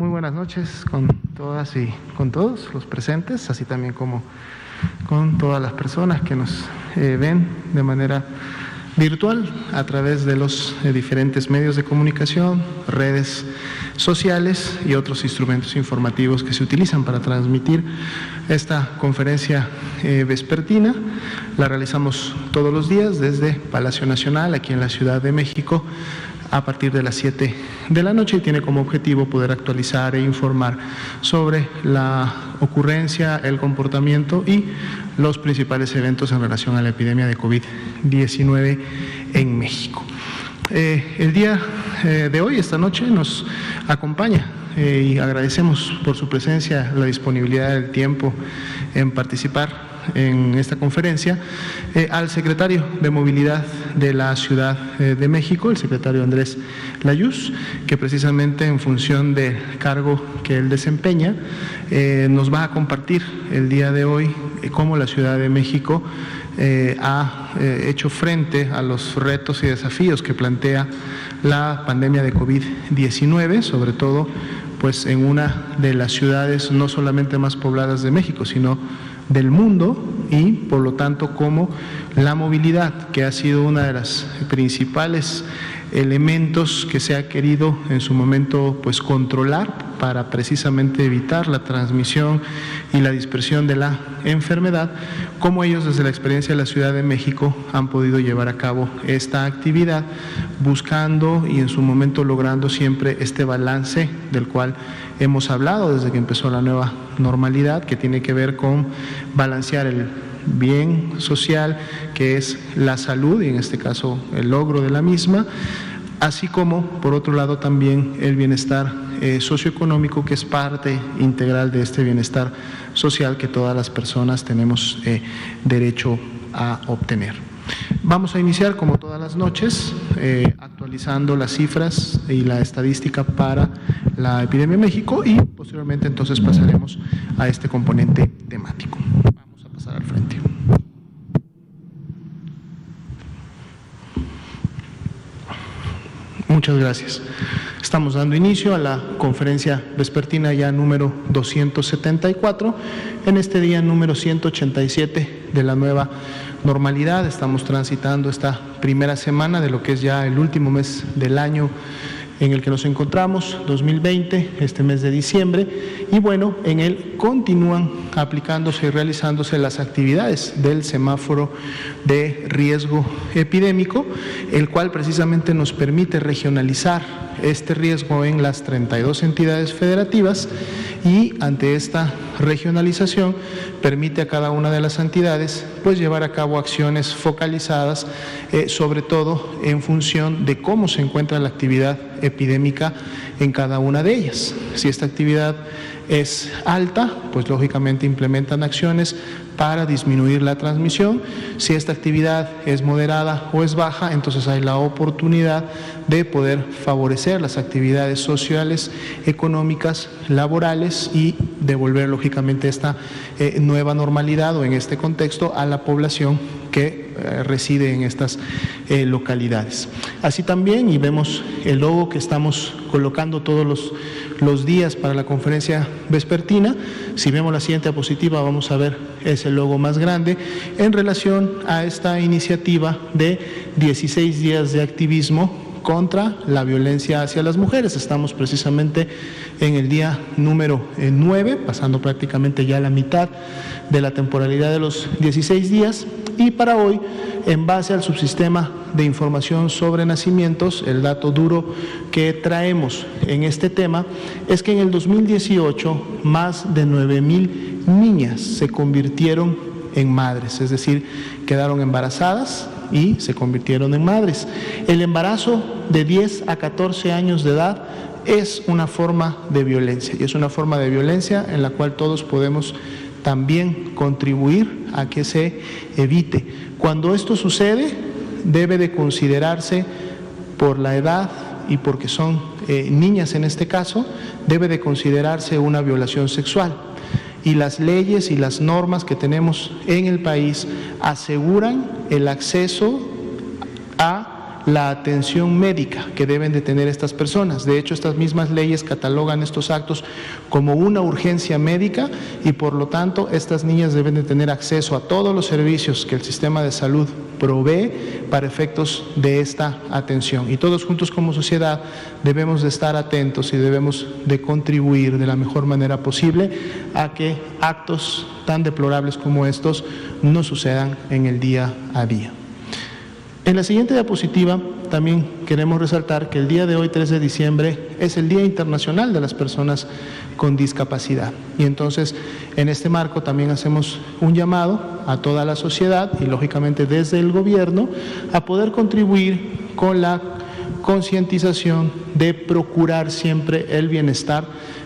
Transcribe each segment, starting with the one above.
Muy buenas noches con todas y con todos los presentes, así también como con todas las personas que nos ven de manera virtual a través de los diferentes medios de comunicación, redes sociales y otros instrumentos informativos que se utilizan para transmitir esta conferencia vespertina. La realizamos todos los días desde Palacio Nacional, aquí en la Ciudad de México, a partir de las 7 de la noche, y tiene como objetivo poder actualizar e informar sobre la ocurrencia, el comportamiento y los principales eventos en relación a la epidemia de COVID-19 en México. El día de hoy, esta noche, nos acompaña y agradecemos por su presencia, la disponibilidad del tiempo en participar en esta conferencia, al secretario de Movilidad de la Ciudad de México, el secretario Andrés Layuz, que precisamente en función del cargo que él desempeña, nos va a compartir el día de hoy cómo la Ciudad de México ha hecho frente a los retos y desafíos que plantea la pandemia de COVID-19, sobre todo pues en una de las ciudades no solamente más pobladas de México, sino del mundo, y por lo tanto como la movilidad, que ha sido una de las principales elementos que se ha querido en su momento pues controlar para precisamente evitar la transmisión y la dispersión de la enfermedad, cómo ellos desde la experiencia de la Ciudad de México han podido llevar a cabo esta actividad, buscando y en su momento logrando siempre este balance del cual hemos hablado desde que empezó la nueva normalidad, que tiene que ver con balancear el bien social, que es la salud y en este caso el logro de la misma, así como por otro lado también el bienestar socioeconómico, que es parte integral de este bienestar social que todas las personas tenemos derecho a obtener. Vamos a iniciar como todas las noches actualizando las cifras y la estadística para la epidemia en México, y posteriormente entonces pasaremos a este componente temático. Vamos a pasar al frente. Muchas gracias. Estamos dando inicio a la conferencia vespertina ya número 274, en este día número 187 de la nueva normalidad. Estamos transitando esta primera semana de lo que es ya el último mes del año en el que nos encontramos, 2020, este mes de diciembre, y bueno, en él continúan aplicándose y realizándose las actividades del semáforo de riesgo epidémico, el cual precisamente nos permite regionalizar este riesgo en las 32 entidades federativas, y ante esta regionalización permite a cada una de las entidades pues llevar a cabo acciones focalizadas, sobre todo en función de cómo se encuentra la actividad epidémica en cada una de ellas. Si esta actividad es alta, pues lógicamente implementan acciones para disminuir la transmisión. Si esta actividad es moderada o es baja, entonces hay la oportunidad de poder favorecer las actividades sociales, económicas, laborales, y devolver lógicamente esta nueva normalidad, o en este contexto a la población que reside en estas localidades. Así también, y vemos el logo que estamos colocando todos los días para la conferencia vespertina, si vemos la siguiente diapositiva vamos a ver ese logo más grande en relación a esta iniciativa de 16 días de activismo contra la violencia hacia las mujeres. Estamos precisamente en el día número 9, pasando prácticamente ya la mitad de la temporalidad de los 16 días, y para hoy, en base al subsistema de información sobre nacimientos, el dato duro que traemos en este tema es que en el 2018 más de 9,000 niñas se convirtieron en madres, es decir, quedaron embarazadas y se convirtieron en madres. El embarazo de 10 a 14 años de edad es una forma de violencia, y es una forma de violencia en la cual todos podemos también contribuir a que se evite. Cuando esto sucede, debe de considerarse por la edad y porque son niñas en este caso, debe de considerarse una violación sexual. Y las leyes y las normas que tenemos en el país aseguran el acceso a la atención médica que deben de tener estas personas. De hecho, estas mismas leyes catalogan estos actos como una urgencia médica y por lo tanto estas niñas deben de tener acceso a todos los servicios que el sistema de salud provee para efectos de esta atención. Y todos juntos como sociedad debemos de estar atentos y debemos de contribuir de la mejor manera posible a que actos tan deplorables como estos no sucedan en el día a día. En la siguiente diapositiva también queremos resaltar que el día de hoy, 3 de diciembre, es el Día Internacional de las Personas con Discapacidad. Y entonces, en este marco también hacemos un llamado a toda la sociedad y lógicamente desde el gobierno a poder contribuir con la concientización de procurar siempre el bienestar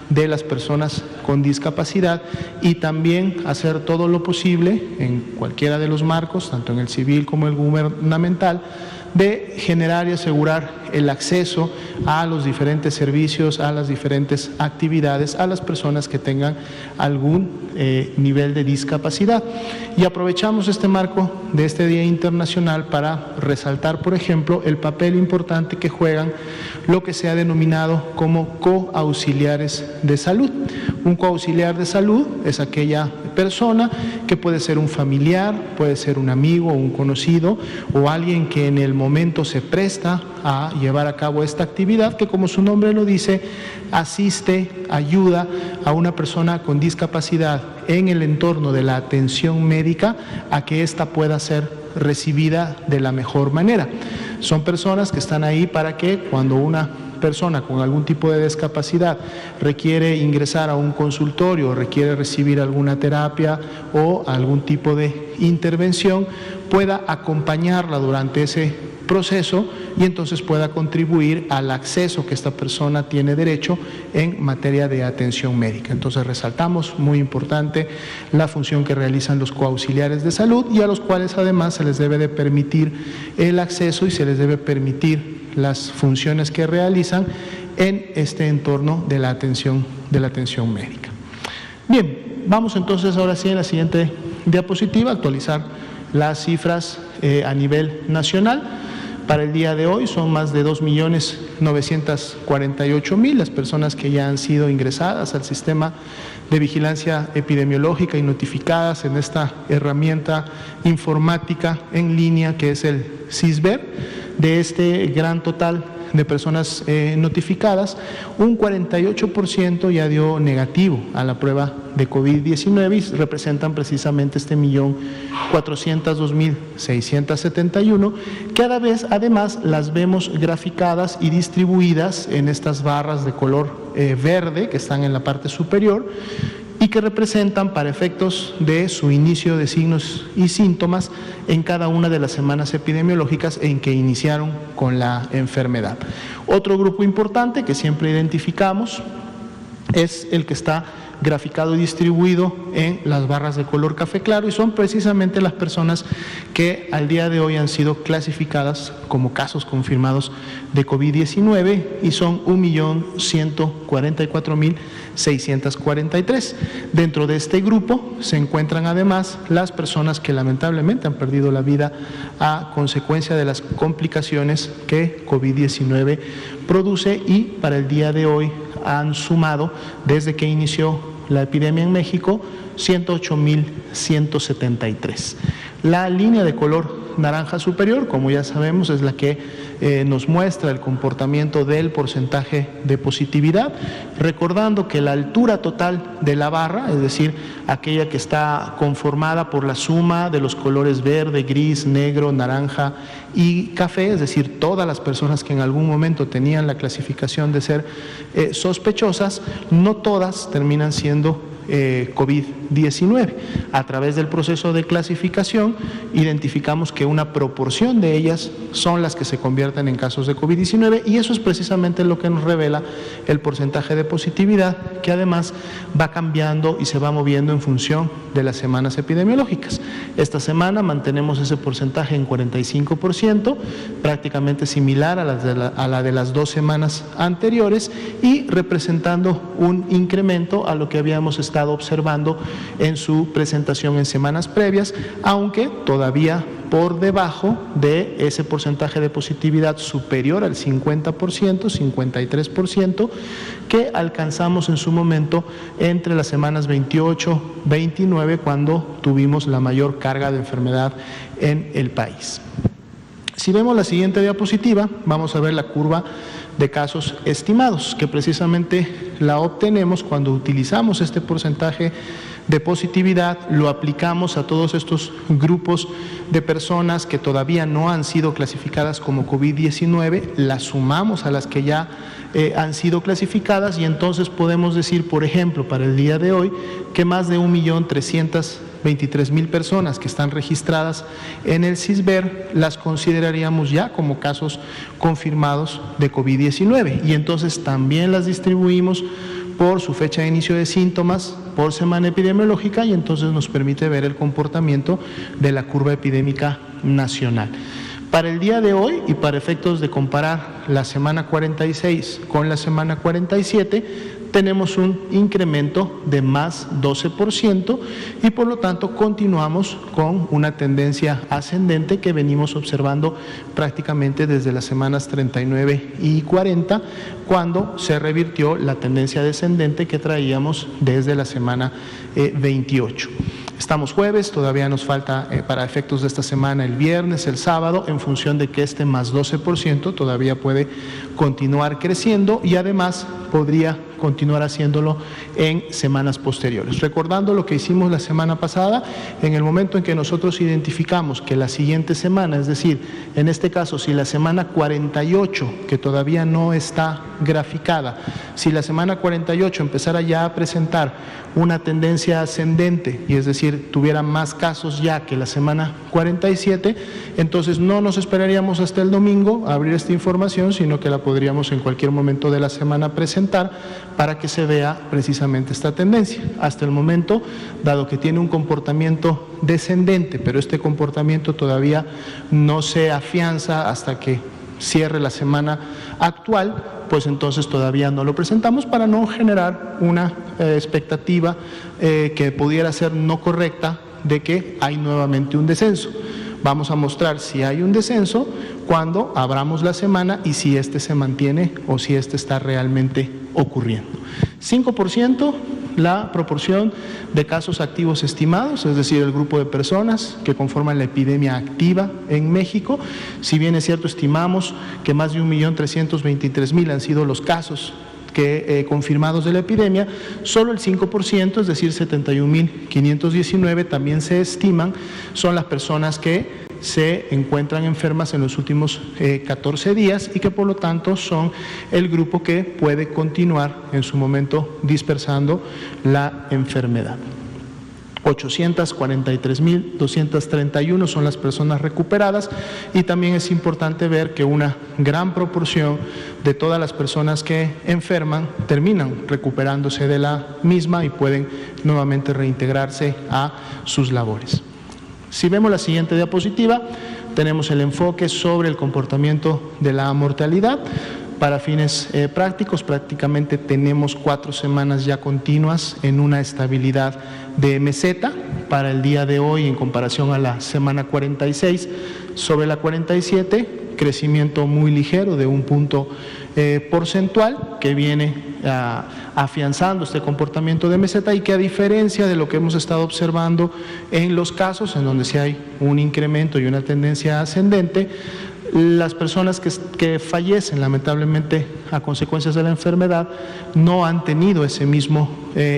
de las personas con discapacidad y también hacer todo lo posible en cualquiera de los marcos, tanto en el civil como el gubernamental, de generar y asegurar el acceso a los diferentes servicios, a las diferentes actividades, a las personas que tengan algún nivel de discapacidad. Y aprovechamos este marco de este Día Internacional para resaltar, por ejemplo, el papel importante que juegan lo que se ha denominado como coauxiliares de salud. Un coauxiliar de salud es aquella persona que puede ser un familiar, puede ser un amigo o un conocido o alguien que en el momento se presta a llevar a cabo esta actividad que, como su nombre lo dice, asiste, ayuda a una persona con discapacidad en el entorno de la atención médica a que ésta pueda ser recibida de la mejor manera. Son personas que están ahí para que cuando una persona con algún tipo de discapacidad requiere ingresar a un consultorio, requiere recibir alguna terapia o algún tipo de intervención, pueda acompañarla durante ese proceso y entonces pueda contribuir al acceso que esta persona tiene derecho en materia de atención médica. Entonces resaltamos, muy importante, la función que realizan los coauxiliares de salud y a los cuales además se les debe de permitir el acceso y se les debe permitir las funciones que realizan en este entorno de la atención médica. Bien, vamos entonces ahora sí en la siguiente diapositiva a actualizar las cifras a nivel nacional. Para el día de hoy son más de 2.948.000 las personas que ya han sido ingresadas al sistema de vigilancia epidemiológica y notificadas en esta herramienta informática en línea que es el SISBER. De este gran total de personas notificadas, un 48% ya dio negativo a la prueba de COVID-19 y representan precisamente este 1.402.671, que a la vez además las vemos graficadas y distribuidas en estas barras de color verde que están en la parte superior y que representan para efectos de su inicio de signos y síntomas en cada una de las semanas epidemiológicas en que iniciaron con la enfermedad. Otro grupo importante que siempre identificamos es el que está graficado y distribuido en las barras de color café claro y son precisamente las personas que al día de hoy han sido clasificadas como casos confirmados de COVID-19 y son 1.144.643. Dentro de este grupo se encuentran además las personas que lamentablemente han perdido la vida a consecuencia de las complicaciones que COVID-19 produce y para el día de hoy han sumado desde que inició la epidemia en México 108.173. La línea de color naranja superior, como ya sabemos, es la que nos muestra el comportamiento del porcentaje de positividad, recordando que la altura total de la barra, es decir, aquella que está conformada por la suma de los colores verde, gris, negro, naranja y café, es decir, todas las personas que en algún momento tenían la clasificación de ser sospechosas, no todas terminan siendo COVID-19. A través del proceso de clasificación identificamos que una proporción de ellas son las que se convierten en casos de COVID-19 y eso es precisamente lo que nos revela el porcentaje de positividad que además va cambiando y se va moviendo en función de las semanas epidemiológicas. Esta semana mantenemos ese porcentaje en 45%, prácticamente similar a la de las 2 semanas anteriores y representando un incremento a lo que habíamos estado estado observando en su presentación en semanas previas, aunque todavía por debajo de ese porcentaje de positividad superior al 50%, 53%, que alcanzamos en su momento entre las semanas 28, 29, cuando tuvimos la mayor carga de enfermedad en el país. Si vemos la siguiente diapositiva, vamos a ver la curva de casos estimados, que precisamente la obtenemos cuando utilizamos este porcentaje de positividad, lo aplicamos a todos estos grupos de personas que todavía no han sido clasificadas como COVID-19, las sumamos a las que ya han sido clasificadas y entonces podemos decir, por ejemplo, para el día de hoy, que más de 1.323.000 personas que están registradas en el CISBER las consideraríamos ya como casos confirmados de COVID-19 y entonces también las distribuimos por su fecha de inicio de síntomas, por semana epidemiológica y entonces nos permite ver el comportamiento de la curva epidémica nacional. Para el día de hoy y para efectos de comparar la semana 46 con la semana 47, tenemos un incremento de más 12% y por lo tanto continuamos con una tendencia ascendente que venimos observando prácticamente desde las semanas 39 y 40, cuando se revirtió la tendencia descendente que traíamos desde la semana 28. Estamos jueves, todavía nos falta para efectos de esta semana el viernes, el sábado, en función de que este más 12% todavía puede continuar creciendo y además podría continuar haciéndolo en semanas posteriores. Recordando lo que hicimos la semana pasada, en el momento en que nosotros identificamos que la siguiente semana, es decir, en este caso, si la semana 48, que todavía no está graficada, si la semana 48 empezara ya a presentar una tendencia ascendente, y es decir, tuviera más casos ya que la semana 47, entonces no nos esperaríamos hasta el domingo a abrir esta información, sino que la podríamos en cualquier momento de la semana presentar para que se vea precisamente esta tendencia. Hasta el momento, dado que tiene un comportamiento descendente, pero este comportamiento todavía no se afianza hasta que cierre la semana actual, pues entonces todavía no lo presentamos para no generar una expectativa que pudiera ser no correcta de que hay nuevamente un descenso. Vamos a mostrar si hay un descenso cuando abramos la semana y si este se mantiene o si este está realmente ocurriendo. 5% la proporción de casos activos estimados, es decir, el grupo de personas que conforman la epidemia activa en México. Si bien es cierto, estimamos que más de 1.323.000 han sido los casos confirmados de la epidemia, solo el 5%, es decir, 71.519 también se estiman, son las personas que se encuentran enfermas en los últimos 14 días y que por lo tanto son el grupo que puede continuar en su momento dispersando la enfermedad. 843.231 son las personas recuperadas y también es importante ver que una gran proporción de todas las personas que enferman terminan recuperándose de la misma y pueden nuevamente reintegrarse a sus labores. Si vemos la siguiente diapositiva, tenemos el enfoque sobre el comportamiento de la mortalidad. Para fines prácticos, prácticamente tenemos 4 semanas ya continuas en una estabilidad de meseta. Para el día de hoy, en comparación a la semana 46, sobre la 47, crecimiento muy ligero de 1 punto porcentual que viene afianzando este comportamiento de meseta y que, a diferencia de lo que hemos estado observando en los casos en donde sí hay un incremento y una tendencia ascendente, las personas que fallecen lamentablemente a consecuencias de la enfermedad no han tenido ese mismo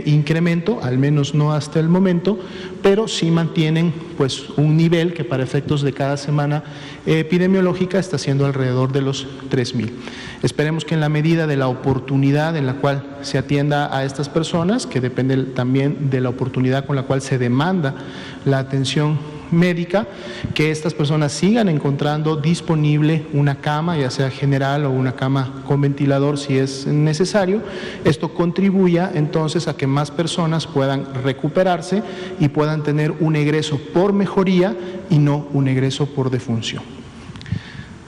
incremento, al menos no hasta el momento, pero sí mantienen pues un nivel que para efectos de cada semana epidemiológica está siendo alrededor de los 3.000. Esperemos que en la medida de la oportunidad en la cual se atienda a estas personas, que depende también de la oportunidad con la cual se demanda la atención médica, que estas personas sigan encontrando disponible una cama, ya sea general o una cama con ventilador si es necesario. Esto contribuya entonces a que más personas puedan recuperarse y puedan tener un egreso por mejoría y no un egreso por defunción.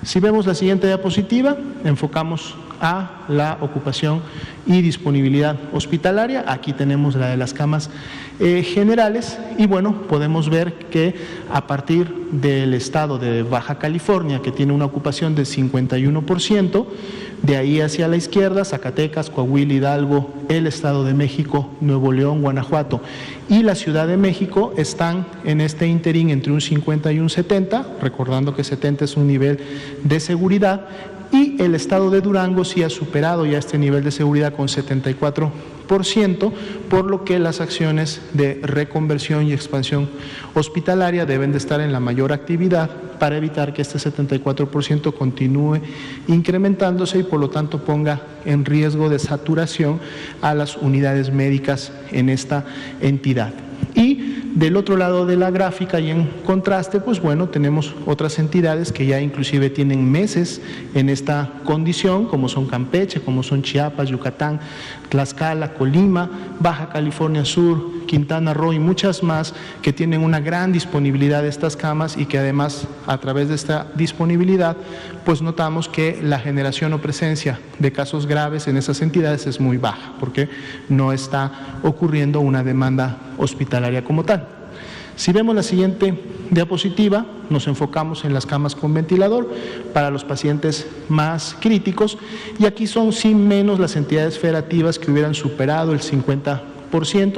Si vemos la siguiente diapositiva, enfocamos a la ocupación y disponibilidad hospitalaria. Aquí tenemos la de las camas generales y bueno, podemos ver que a partir del estado de Baja California, que tiene una ocupación del 51%, de ahí hacia la izquierda, Zacatecas, Coahuila, Hidalgo, el Estado de México, Nuevo León, Guanajuato y la Ciudad de México están en este interín entre un 50 y un 70, recordando que 70 es un nivel de seguridad, y el Estado de Durango sí ha superado ya este nivel de seguridad con 74%, por lo que las acciones de reconversión y expansión hospitalaria deben de estar en la mayor actividad para evitar que este 74% continúe incrementándose y por lo tanto ponga en riesgo de saturación a las unidades médicas en esta entidad. Y del otro lado de la gráfica y en contraste, pues bueno, tenemos otras entidades que ya inclusive tienen meses en esta condición, como son Campeche, como son Chiapas, Yucatán, Tlaxcala, Colima, Baja California Sur, Quintana Roo y muchas más que tienen una gran disponibilidad de estas camas y que además a través de esta disponibilidad pues notamos que la generación o presencia de casos graves en esas entidades es muy baja porque no está ocurriendo una demanda hospitalaria como tal. Si vemos la siguiente diapositiva, nos enfocamos en las camas con ventilador para los pacientes más críticos y aquí son sin menos las entidades federativas que hubieran superado el 50%.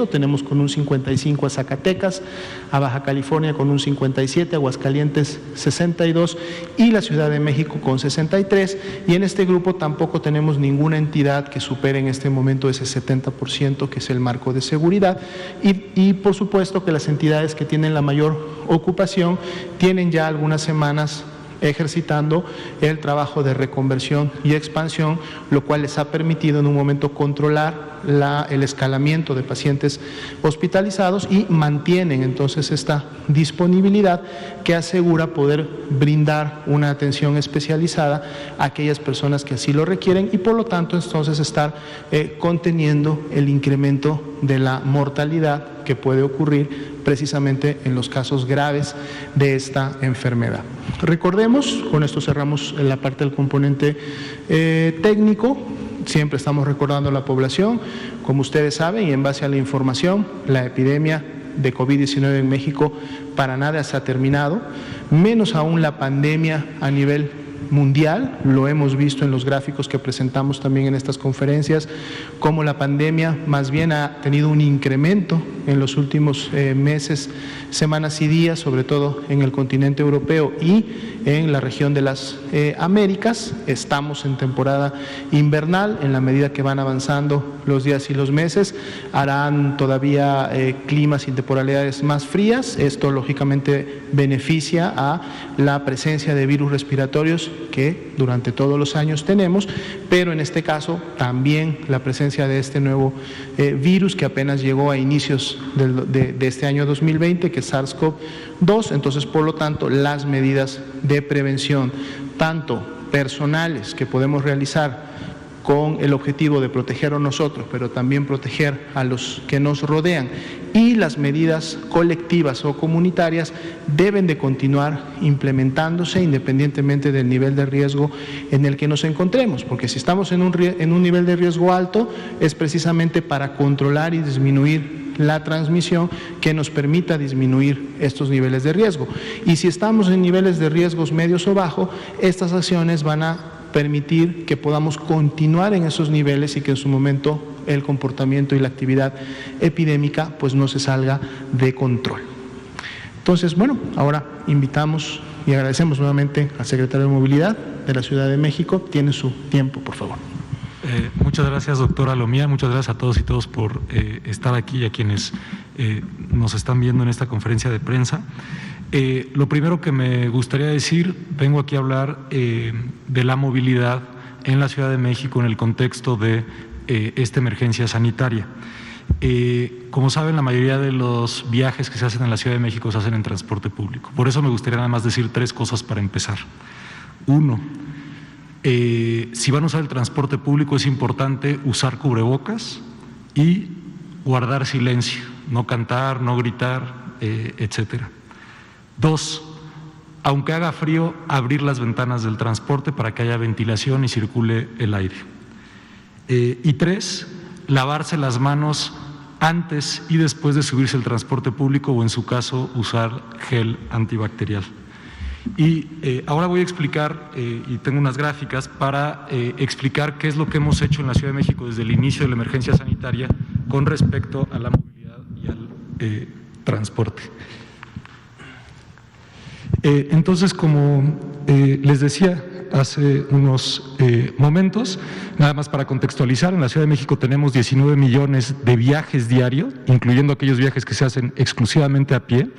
Tenemos con un 55 a Zacatecas, a Baja California con un 57, Aguascalientes 62 y la Ciudad de México con 63, y en este grupo tampoco tenemos ninguna entidad que supere en este momento ese 70% que es el marco de seguridad y por supuesto que las entidades que tienen la mayor ocupación tienen ya algunas semanas ejercitando el trabajo de reconversión y expansión, lo cual les ha permitido en un momento controlar el escalamiento de pacientes hospitalizados y mantienen entonces esta disponibilidad que asegura poder brindar una atención especializada a aquellas personas que así lo requieren y por lo tanto entonces estar conteniendo el incremento de la mortalidad que puede ocurrir precisamente en los casos graves de esta enfermedad. Recordemos, con esto cerramos la parte del componente técnico, siempre estamos recordando a la población, como ustedes saben y en base a la información, la epidemia de COVID-19 en México para nada se ha terminado, menos aún la pandemia a nivel mundial, lo hemos visto en los gráficos que presentamos también en estas conferencias, como la pandemia más bien ha tenido un incremento en los últimos meses, semanas y días, sobre todo en el continente europeo y en la región de las Américas. Estamos en temporada invernal, en la medida que van avanzando los días y los meses, harán todavía climas y temporalidades más frías. Esto lógicamente beneficia a la presencia de virus respiratorios que durante todos los años tenemos, pero en este caso también la presencia de este nuevo virus que apenas llegó a inicios de este año 2020, que es SARS-CoV-2, entonces por lo tanto las medidas de prevención, tanto personales que podemos realizar con el objetivo de proteger a nosotros, pero también proteger a los que nos rodean, y las medidas colectivas o comunitarias deben de continuar implementándose independientemente del nivel de riesgo en el que nos encontremos, porque si estamos en un nivel de riesgo alto es precisamente para controlar y disminuir la transmisión que nos permita disminuir estos niveles de riesgo. Y si estamos en niveles de riesgos medios o bajos, estas acciones van a permitir que podamos continuar en esos niveles y que en su momento el comportamiento y la actividad epidémica pues no se salga de control. Entonces, bueno, ahora invitamos y agradecemos nuevamente al secretario de Movilidad de la Ciudad de México. Tiene su tiempo, por favor. Muchas gracias, doctora Lomía. Muchas gracias a todos y todas por estar aquí y a quienes nos están viendo en esta conferencia de prensa. Lo primero que me gustaría decir, vengo aquí a hablar de la movilidad en la Ciudad de México en el contexto de esta emergencia sanitaria. Como saben, la mayoría de los viajes que se hacen en la Ciudad de México se hacen en transporte público. Por eso me gustaría nada más decir tres cosas para empezar. Uno, si van a usar el transporte público es importante usar cubrebocas y guardar silencio, no cantar, no gritar, etcétera. Dos, aunque haga frío, abrir las ventanas del transporte para que haya ventilación y circule el aire. Y 3, lavarse las manos antes y después de subirse al transporte público o, en su caso, usar gel antibacterial. Y ahora voy a explicar, y tengo unas gráficas para explicar qué es lo que hemos hecho en la Ciudad de México desde el inicio de la emergencia sanitaria con respecto a la movilidad y al transporte. Entonces, como les decía hace unos momentos, nada más para contextualizar, en la Ciudad de México tenemos 19 millones de viajes diarios, incluyendo aquellos viajes que se hacen exclusivamente a pie,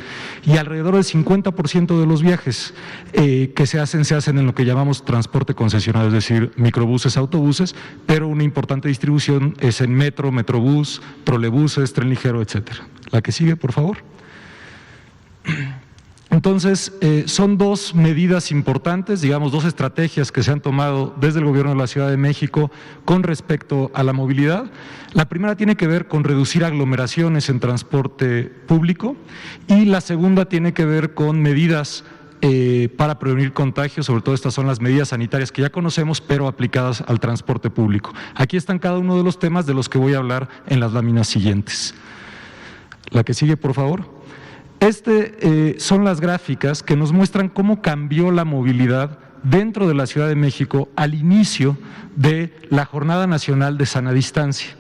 y alrededor del 50% de los viajes que se hacen en lo que llamamos transporte concesionado, es decir, microbuses, autobuses, pero una importante distribución es en metro, metrobús, trolebuses, tren ligero, etcétera. La que sigue, por favor. Entonces, son dos medidas importantes, digamos, dos estrategias que se han tomado desde el Gobierno de la Ciudad de México con respecto a la movilidad. La primera tiene que ver con reducir aglomeraciones en transporte público y la segunda tiene que ver con medidas para prevenir contagios, sobre todo estas son las medidas sanitarias que ya conocemos, pero aplicadas al transporte público. Aquí están cada uno de los temas de los que voy a hablar en las láminas siguientes. La que sigue, por favor. Son las gráficas que nos muestran cómo cambió la movilidad dentro de la Ciudad de México al inicio de la Jornada Nacional de Sana Distancia.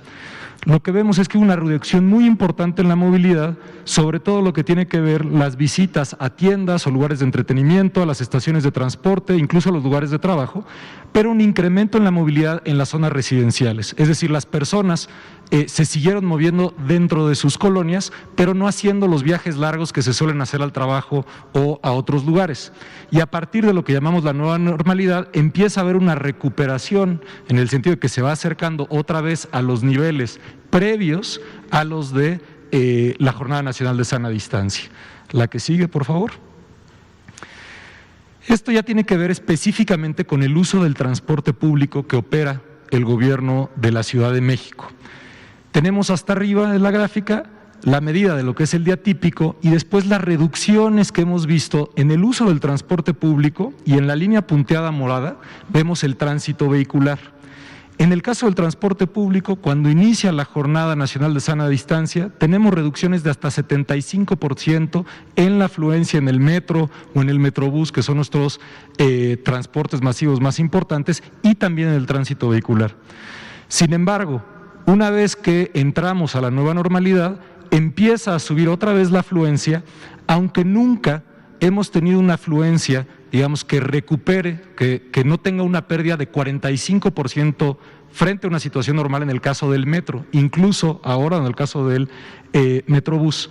Lo que vemos es que hubo una reducción muy importante en la movilidad, sobre todo lo que tiene que ver las visitas a tiendas o lugares de entretenimiento, a las estaciones de transporte, incluso a los lugares de trabajo, pero un incremento en la movilidad en las zonas residenciales. Es decir, las personas se siguieron moviendo dentro de sus colonias, pero no haciendo los viajes largos que se suelen hacer al trabajo o a otros lugares. Y a partir de lo que llamamos la nueva normalidad, empieza a haber una recuperación en el sentido de que se va acercando otra vez a los niveles previos a los de la Jornada Nacional de Sana Distancia. La que sigue, por favor. Esto ya tiene que ver específicamente con el uso del transporte público que opera el Gobierno de la Ciudad de México. Tenemos hasta arriba de la gráfica la medida de lo que es el día típico y después las reducciones que hemos visto en el uso del transporte público, y en la línea punteada morada vemos el tránsito vehicular. En el caso del transporte público, cuando inicia la Jornada Nacional de Sana Distancia, tenemos reducciones de hasta 75% en la afluencia en el metro o en el metrobús, que son nuestros transportes masivos más importantes, y también en el tránsito vehicular. Sin embargo, una vez que entramos a la nueva normalidad, empieza a subir otra vez la afluencia, aunque nunca hemos tenido una afluencia, digamos, que recupere, que no tenga una pérdida de 45% frente a una situación normal en el caso del metro, incluso ahora en el caso del metrobús.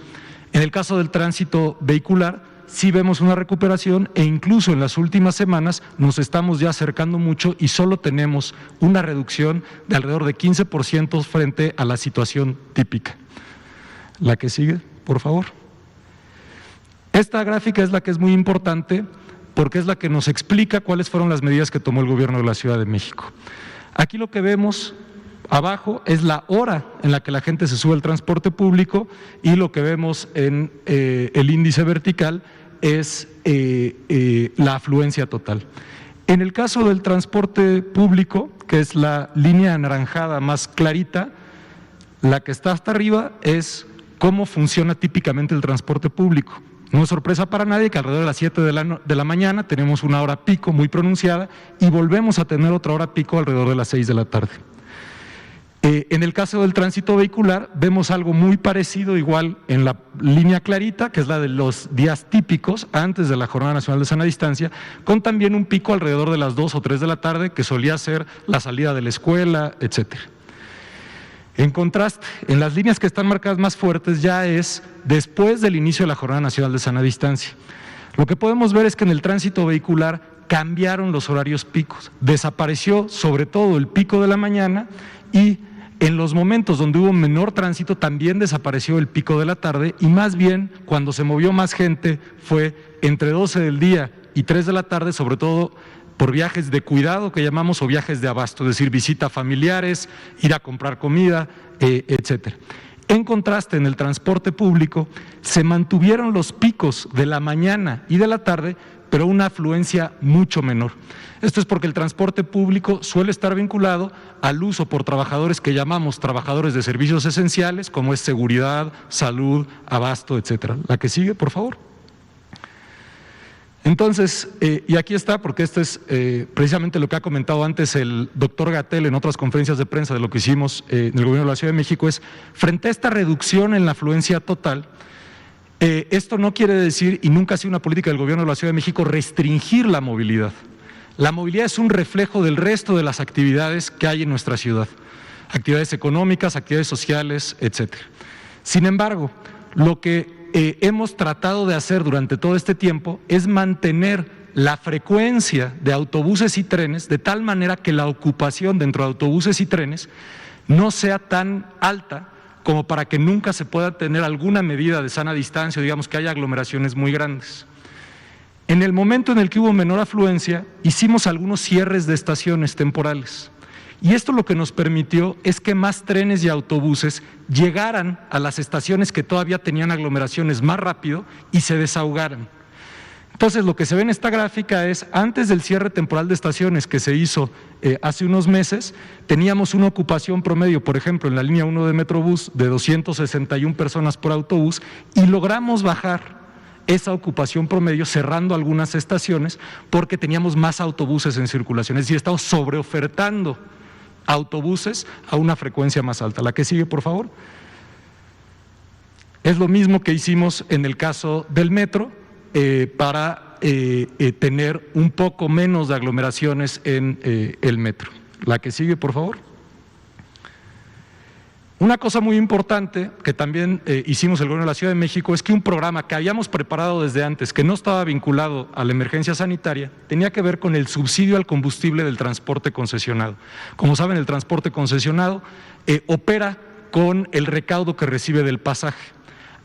En el caso del tránsito vehicular, sí vemos una recuperación e incluso en las últimas semanas nos estamos ya acercando mucho y solo tenemos una reducción de alrededor de 15% frente a la situación típica. La que sigue, por favor. Esta gráfica es la que es muy importante porque es la que nos explica cuáles fueron las medidas que tomó el Gobierno de la Ciudad de México. Aquí lo que vemos abajo es la hora en la que la gente se sube al transporte público y lo que vemos en el índice vertical es la afluencia total. En el caso del transporte público, que es la línea anaranjada más clarita, la que está hasta arriba es cómo funciona típicamente el transporte público. No es sorpresa para nadie que alrededor de las 7 de la mañana tenemos una hora pico muy pronunciada y volvemos a tener otra hora pico alrededor de las 6 de la tarde. En el caso del tránsito vehicular vemos algo muy parecido, igual en la línea clarita, que es la de los días típicos antes de la Jornada Nacional de Sana Distancia, con también un pico alrededor de las 2 o 3 de la tarde, que solía ser la salida de la escuela, etcétera. En contraste, en las líneas que están marcadas más fuertes ya es después del inicio de la Jornada Nacional de Sana Distancia. Lo que podemos ver es que en el tránsito vehicular cambiaron los horarios picos, desapareció sobre todo el pico de la mañana y en los momentos donde hubo menor tránsito también desapareció el pico de la tarde y más bien cuando se movió más gente fue entre 12 del día y 3 de la tarde, sobre todo por viajes de cuidado que llamamos o viajes de abasto, es decir, visita a familiares, ir a comprar comida, etcétera. En contraste, en el transporte público se mantuvieron los picos de la mañana y de la tarde, pero una afluencia mucho menor. Esto es porque el transporte público suele estar vinculado al uso por trabajadores que llamamos trabajadores de servicios esenciales, como es seguridad, salud, abasto, etcétera. La que sigue, por favor. Entonces, y aquí está, porque esto es precisamente lo que ha comentado antes el doctor Gatell en otras conferencias de prensa de lo que hicimos en el gobierno de la Ciudad de México, es frente a esta reducción en la afluencia total, esto no quiere decir, y nunca ha sido una política del gobierno de la Ciudad de México, restringir la movilidad. La movilidad es un reflejo del resto de las actividades que hay en nuestra ciudad, actividades económicas, actividades sociales, etcétera. Sin embargo, lo que hemos tratado de hacer durante todo este tiempo es mantener la frecuencia de autobuses y trenes de tal manera que la ocupación dentro de autobuses y trenes no sea tan alta como para que nunca se pueda tener alguna medida de sana distancia, digamos que haya aglomeraciones muy grandes. En el momento en el que hubo menor afluencia, hicimos algunos cierres de estaciones temporales. Y esto lo que nos permitió es que más trenes y autobuses llegaran a las estaciones que todavía tenían aglomeraciones más rápido y se desahogaran. Entonces, lo que se ve en esta gráfica es, antes del cierre temporal de estaciones que se hizo hace unos meses, teníamos una ocupación promedio, por ejemplo, en la línea 1 de Metrobús, de 261 personas por autobús, y logramos bajar esa ocupación promedio cerrando algunas estaciones porque teníamos más autobuses en circulación, es decir, estamos sobreofertando autobuses a una frecuencia más alta. La que sigue, por favor. Es lo mismo que hicimos en el caso del metro para tener un poco menos de aglomeraciones en el metro. La que sigue, por favor. Una cosa muy importante que también hicimos el gobierno de la Ciudad de México es que un programa que habíamos preparado desde antes, que no estaba vinculado a la emergencia sanitaria, tenía que ver con el subsidio al combustible del transporte concesionado. Como saben, el transporte concesionado opera con el recaudo que recibe del pasaje.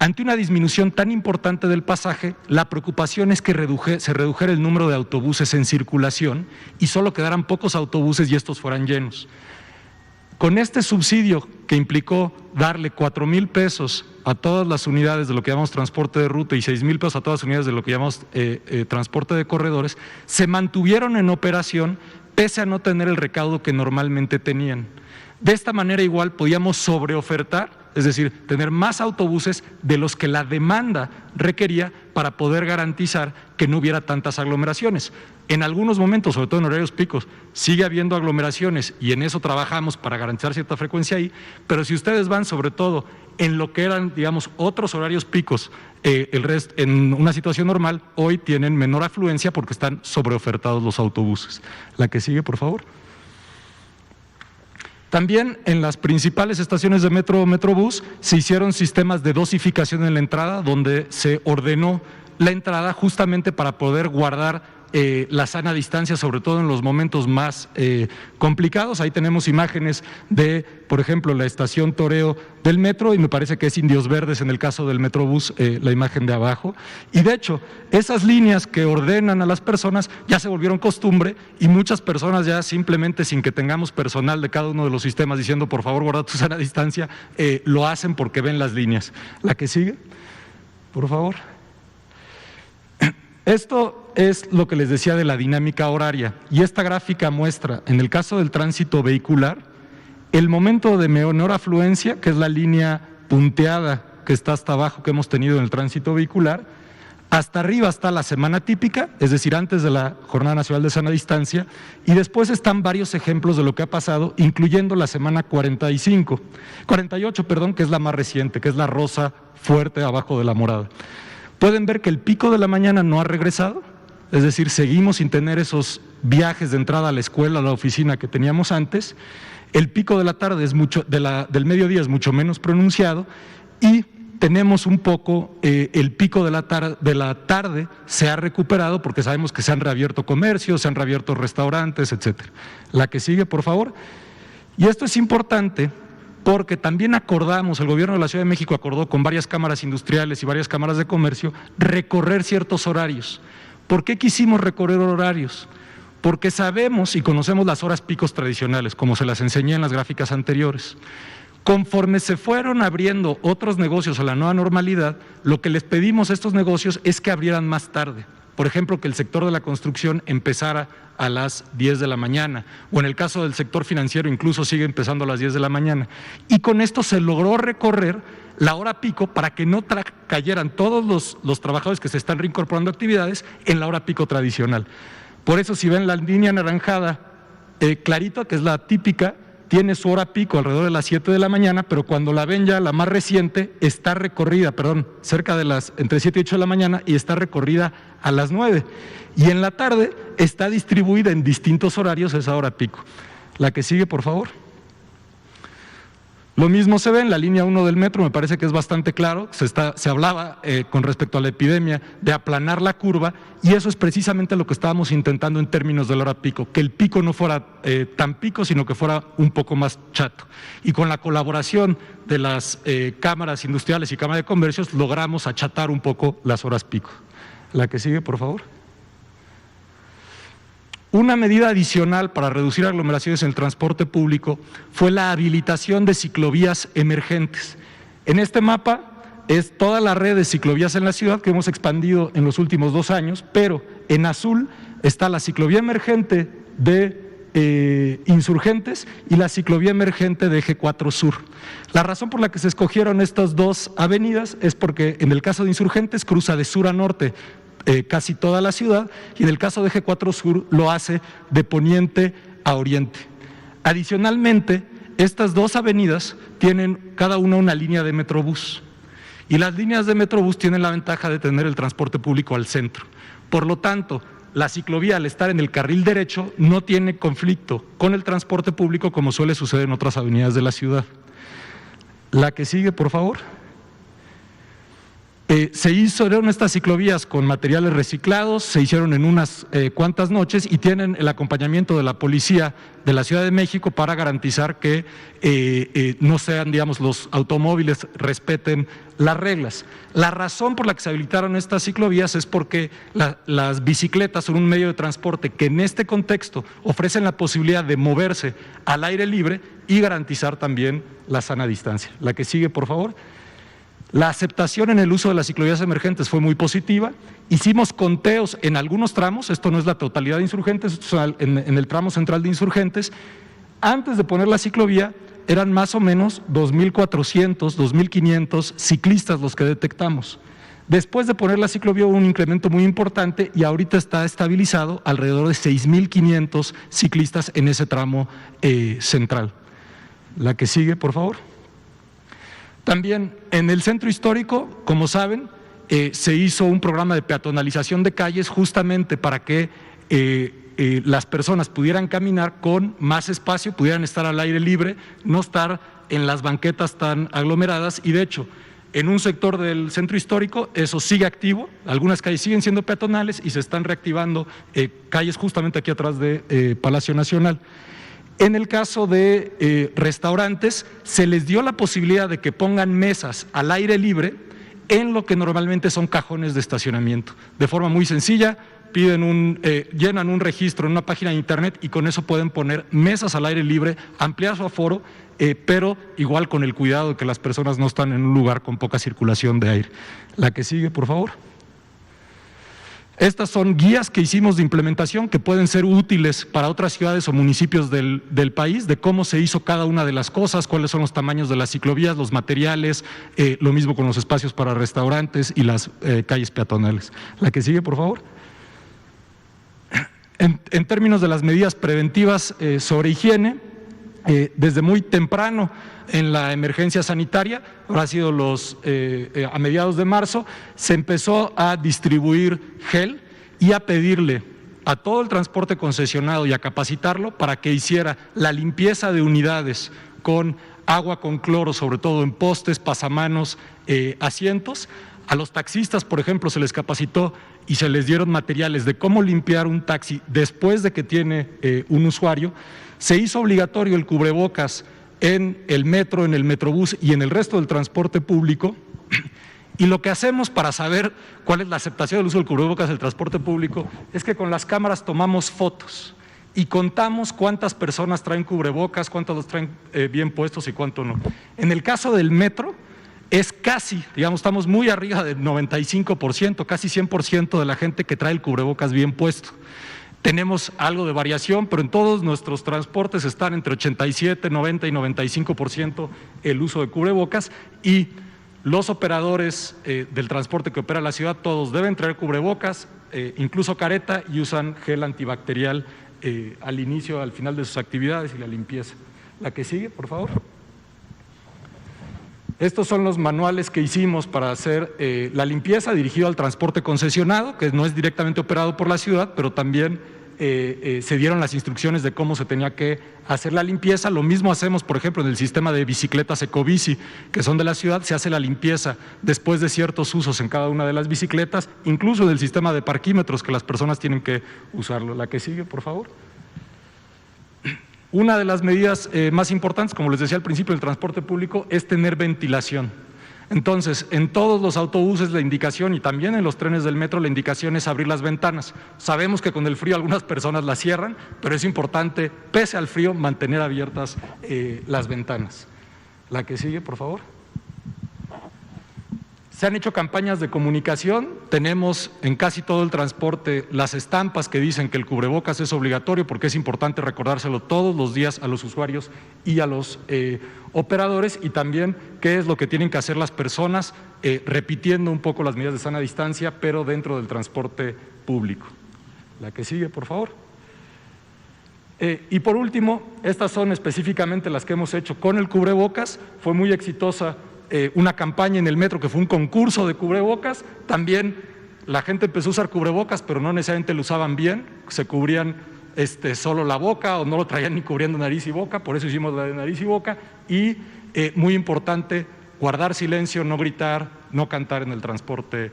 Ante una disminución tan importante del pasaje, la preocupación es que se redujera el número de autobuses en circulación y solo quedaran pocos autobuses y estos fueran llenos. Con este subsidio que implicó darle 4,000 pesos a todas las unidades de lo que llamamos transporte de ruta y 6,000 pesos a todas las unidades de lo que llamamos transporte de corredores, se mantuvieron en operación pese a no tener el recaudo que normalmente tenían. De esta manera igual podíamos sobreofertar, es decir, tener más autobuses de los que la demanda requería para poder garantizar que no hubiera tantas aglomeraciones. En algunos momentos, sobre todo en horarios picos, sigue habiendo aglomeraciones y en eso trabajamos para garantizar cierta frecuencia ahí, pero si ustedes van sobre todo en lo que eran, digamos, otros horarios picos, en una situación normal, hoy tienen menor afluencia porque están sobreofertados los autobuses. La que sigue, por favor. También en las principales estaciones de metro o Metrobús se hicieron sistemas de dosificación en la entrada, donde se ordenó la entrada justamente para poder guardar la sana distancia, sobre todo en los momentos más complicados. Ahí tenemos imágenes de, por ejemplo, la estación Toreo del metro, y me parece que es Indios Verdes en el caso del Metrobús, la imagen de abajo. Y de hecho, esas líneas que ordenan a las personas ya se volvieron costumbre y muchas personas ya simplemente sin que tengamos personal de cada uno de los sistemas diciendo por favor guarda tu sana distancia, lo hacen porque ven las líneas. La que sigue, por favor. Esto es lo que les decía de la dinámica horaria y esta gráfica muestra, en el caso del tránsito vehicular, el momento de menor afluencia, que es la línea punteada que está hasta abajo que hemos tenido en el tránsito vehicular, hasta arriba está la semana típica, es decir, antes de la Jornada Nacional de Sana Distancia, y después están varios ejemplos de lo que ha pasado, incluyendo la semana 48, que es la más reciente, que es la rosa fuerte abajo de la morada. Pueden ver que el pico de la mañana no ha regresado, es decir, seguimos sin tener esos viajes de entrada a la escuela, a la oficina que teníamos antes. El pico de la tarde del mediodía es mucho menos pronunciado y tenemos un poco el pico de la tarde se ha recuperado porque sabemos que se han reabierto comercios, se han reabierto restaurantes, etcétera. La que sigue, por favor. Y esto es importante porque también acordamos, el gobierno de la Ciudad de México acordó con varias cámaras industriales y varias cámaras de comercio recorrer ciertos horarios. ¿Por qué quisimos recorrer horarios? Porque sabemos y conocemos las horas picos tradicionales, como se las enseñé en las gráficas anteriores. Conforme se fueron abriendo otros negocios a la nueva normalidad, lo que les pedimos a estos negocios es que abrieran más tarde. Por ejemplo, que el sector de la construcción empezara a las 10 de la mañana, o en el caso del sector financiero incluso sigue empezando a las 10 de la mañana. Y con esto se logró recorrer la hora pico para que no cayeran todos los trabajadores que se están reincorporando a actividades en la hora pico tradicional. Por eso, si ven la línea anaranjada clarito, que es la típica, tiene su hora pico alrededor de las 7 de la mañana, pero cuando la ven ya, la más reciente, está recorrida, cerca de entre 7 y 8 de la mañana, y está recorrida a las 9. Y en la tarde está distribuida en distintos horarios esa hora pico. La que sigue, por favor. Lo mismo se ve en la línea 1 del metro, me parece que es bastante claro, se hablaba con respecto a la epidemia de aplanar la curva, y eso es precisamente lo que estábamos intentando en términos de la hora pico, que el pico no fuera tan pico, sino que fuera un poco más chato. Y con la colaboración de las cámaras industriales y Cámara de Comercios logramos achatar un poco las horas pico. La que sigue, por favor. Una medida adicional para reducir aglomeraciones en el transporte público fue la habilitación de ciclovías emergentes. En este mapa es toda la red de ciclovías en la ciudad que hemos expandido en los últimos 2 años, pero en azul está la ciclovía emergente de Insurgentes y la ciclovía emergente de Eje 4 Sur. La razón por la que se escogieron estas 2 avenidas es porque en el caso de Insurgentes cruza de sur a norte casi toda la ciudad, y en el caso de Eje 4 Sur lo hace de poniente a oriente. Adicionalmente, estas 2 avenidas tienen cada una línea de Metrobús, y las líneas de Metrobús tienen la ventaja de tener el transporte público al centro. Por lo tanto, la ciclovía, al estar en el carril derecho, no tiene conflicto con el transporte público como suele suceder en otras avenidas de la ciudad. La que sigue, por favor. Se hicieron estas ciclovías con materiales reciclados, se hicieron en unas cuantas noches y tienen el acompañamiento de la Policía de la Ciudad de México para garantizar que no sean, digamos, los automóviles respeten las reglas. La razón por la que se habilitaron estas ciclovías es porque las bicicletas son un medio de transporte que en este contexto ofrecen la posibilidad de moverse al aire libre y garantizar también la sana distancia. La que sigue, por favor. La aceptación en el uso de las ciclovías emergentes fue muy positiva. Hicimos conteos en algunos tramos, esto no es la totalidad de Insurgentes, esto es en el tramo central de Insurgentes. Antes de poner la ciclovía eran más o menos 2.400, 2.500 ciclistas los que detectamos. Después de poner la ciclovía hubo un incremento muy importante y ahorita está estabilizado alrededor de 6.500 ciclistas en ese tramo central. La que sigue, por favor. También en el centro histórico, como saben, se hizo un programa de peatonalización de calles justamente para que las personas pudieran caminar con más espacio, pudieran estar al aire libre, no estar en las banquetas tan aglomeradas, y de hecho, en un sector del centro histórico eso sigue activo, algunas calles siguen siendo peatonales y se están reactivando calles justamente aquí atrás de Palacio Nacional. En el caso de restaurantes, se les dio la posibilidad de que pongan mesas al aire libre en lo que normalmente son cajones de estacionamiento. De forma muy sencilla, llenan un registro en una página de internet y con eso pueden poner mesas al aire libre, ampliar su aforo, pero igual con el cuidado de que las personas no están en un lugar con poca circulación de aire. La que sigue, por favor. Estas son guías que hicimos de implementación que pueden ser útiles para otras ciudades o municipios del país, de cómo se hizo cada una de las cosas, cuáles son los tamaños de las ciclovías, los materiales, lo mismo con los espacios para restaurantes y las calles peatonales. La que sigue, por favor. En términos de las medidas preventivas sobre higiene, desde muy temprano en la emergencia sanitaria, habrá sido a mediados de marzo, se empezó a distribuir gel y a pedirle a todo el transporte concesionado y a capacitarlo para que hiciera la limpieza de unidades con agua con cloro, sobre todo en postes, pasamanos, asientos. A los taxistas, por ejemplo, se les capacitó y se les dieron materiales de cómo limpiar un taxi después de que tiene un usuario. Se hizo obligatorio el cubrebocas en el metro, en el metrobús y en el resto del transporte público. Y lo que hacemos para saber cuál es la aceptación del uso del cubrebocas en el transporte público es que con las cámaras tomamos fotos y contamos cuántas personas traen cubrebocas, cuántos los traen bien puestos y cuánto no. En el caso del metro, es casi, digamos, estamos muy arriba del 95%, casi 100% de la gente que trae el cubrebocas bien puesto. Tenemos algo de variación, pero en todos nuestros transportes están entre 87, 90 y 95% el uso de cubrebocas, y los operadores del transporte que opera la ciudad, todos deben traer cubrebocas, incluso careta, y usan gel antibacterial al inicio, al final de sus actividades y la limpieza. La que sigue, por favor. Estos son los manuales que hicimos para hacer la limpieza dirigido al transporte concesionado, que no es directamente operado por la ciudad, pero también se dieron las instrucciones de cómo se tenía que hacer la limpieza. Lo mismo hacemos, por ejemplo, en el sistema de bicicletas Ecobici, que son de la ciudad, se hace la limpieza después de ciertos usos en cada una de las bicicletas, incluso en el sistema de parquímetros, que las personas tienen que usarlo. La que sigue, por favor. Una de las medidas más importantes, como les decía al principio, del transporte público es tener ventilación. Entonces, en todos los autobuses la indicación, y también en los trenes del metro, la indicación es abrir las ventanas. Sabemos que con el frío algunas personas las cierran, pero es importante, pese al frío, mantener abiertas las ventanas. La que sigue, por favor. Se han hecho campañas de comunicación, tenemos en casi todo el transporte las estampas que dicen que el cubrebocas es obligatorio, porque es importante recordárselo todos los días a los usuarios y a los operadores, y también qué es lo que tienen que hacer las personas, repitiendo un poco las medidas de sana distancia, pero dentro del transporte público. La que sigue, por favor. Y por último, estas son específicamente las que hemos hecho con el cubrebocas. Fue muy exitosa una campaña en el metro que fue un concurso de cubrebocas. También la gente empezó a usar cubrebocas, pero no necesariamente lo usaban bien, se cubrían solo la boca o no lo traían ni cubriendo nariz y boca, por eso hicimos la de nariz y boca. Y muy importante, guardar silencio, no gritar, no cantar en el transporte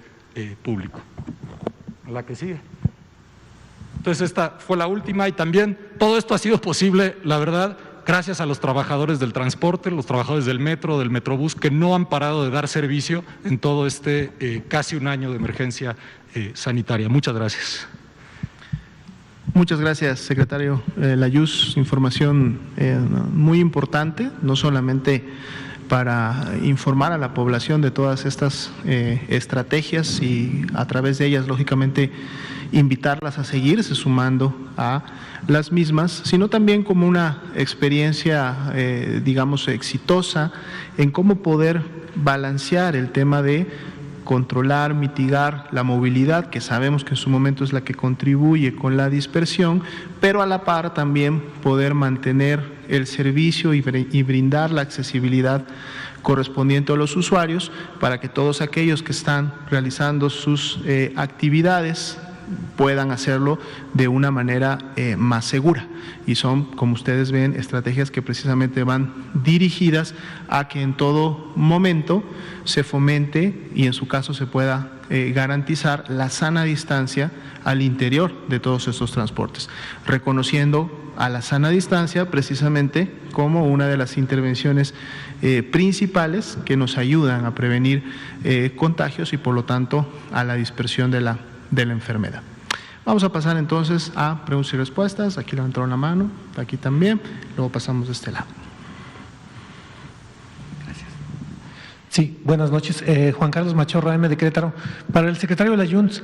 público. La que sigue. Entonces esta fue la última, y también todo esto ha sido posible, la verdad, gracias a los trabajadores del transporte, los trabajadores del metro, del Metrobús, que no han parado de dar servicio en todo casi un año de emergencia sanitaria. Muchas gracias. Muchas gracias, secretario Layuz. Información muy importante, no solamente para informar a la población de todas estas estrategias y a través de ellas, lógicamente, invitarlas a seguirse sumando a las mismas, sino también como una experiencia, digamos, exitosa en cómo poder balancear el tema de controlar, mitigar la movilidad, que sabemos que en su momento es la que contribuye con la dispersión, pero a la par también poder mantener el servicio y brindar la accesibilidad correspondiente a los usuarios para que todos aquellos que están realizando sus actividades puedan hacerlo de una manera más segura. Y son, como ustedes ven, estrategias que precisamente van dirigidas a que en todo momento se fomente y en su caso se pueda garantizar la sana distancia al interior de todos estos transportes, reconociendo a la sana distancia precisamente como una de las intervenciones principales que nos ayudan a prevenir contagios y por lo tanto a la dispersión de la enfermedad. Vamos a pasar entonces a preguntas y respuestas. Aquí levantaron la mano, aquí también, luego pasamos de este lado. Gracias. Sí, buenas noches. Juan Carlos Machorro, AM de Querétaro. Para el secretario Layuz,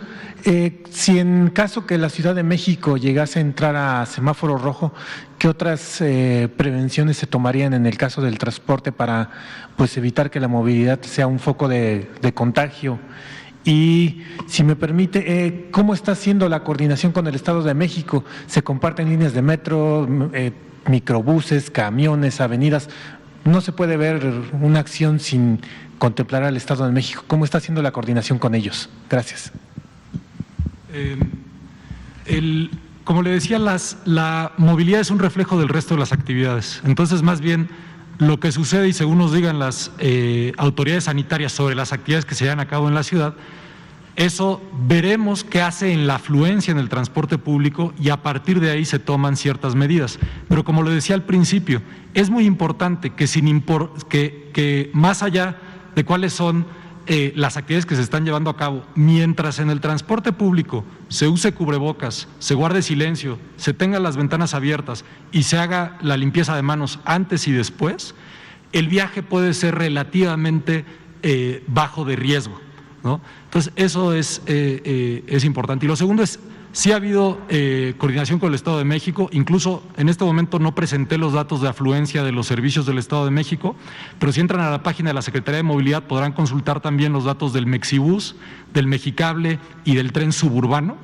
si en caso que la Ciudad de México llegase a entrar a semáforo rojo, ¿qué otras prevenciones se tomarían en el caso del transporte para evitar que la movilidad sea un foco de contagio? Y si me permite, ¿cómo está haciendo la coordinación con el Estado de México? ¿Se comparten líneas de metro, microbuses, camiones, avenidas? No se puede ver una acción sin contemplar al Estado de México. ¿Cómo está haciendo la coordinación con ellos? Gracias. Como le decía, la movilidad es un reflejo del resto de las actividades. Entonces, más bien, lo que sucede, y según nos digan las autoridades sanitarias sobre las actividades que se llevan a cabo en la ciudad, eso veremos qué hace en la afluencia en el transporte público y a partir de ahí se toman ciertas medidas. Pero como lo decía al principio, es muy importante que, que más allá de cuáles son las actividades que se están llevando a cabo, mientras en el transporte público se use cubrebocas, se guarde silencio, se tengan las ventanas abiertas y se haga la limpieza de manos antes y después, el viaje puede ser relativamente bajo de riesgo, ¿no? Entonces, eso es importante. Y lo segundo es, sí ha habido coordinación con el Estado de México, incluso en este momento no presenté los datos de afluencia de los servicios del Estado de México, pero si entran a la página de la Secretaría de Movilidad podrán consultar también los datos del Mexibus, del Mexicable y del tren suburbano.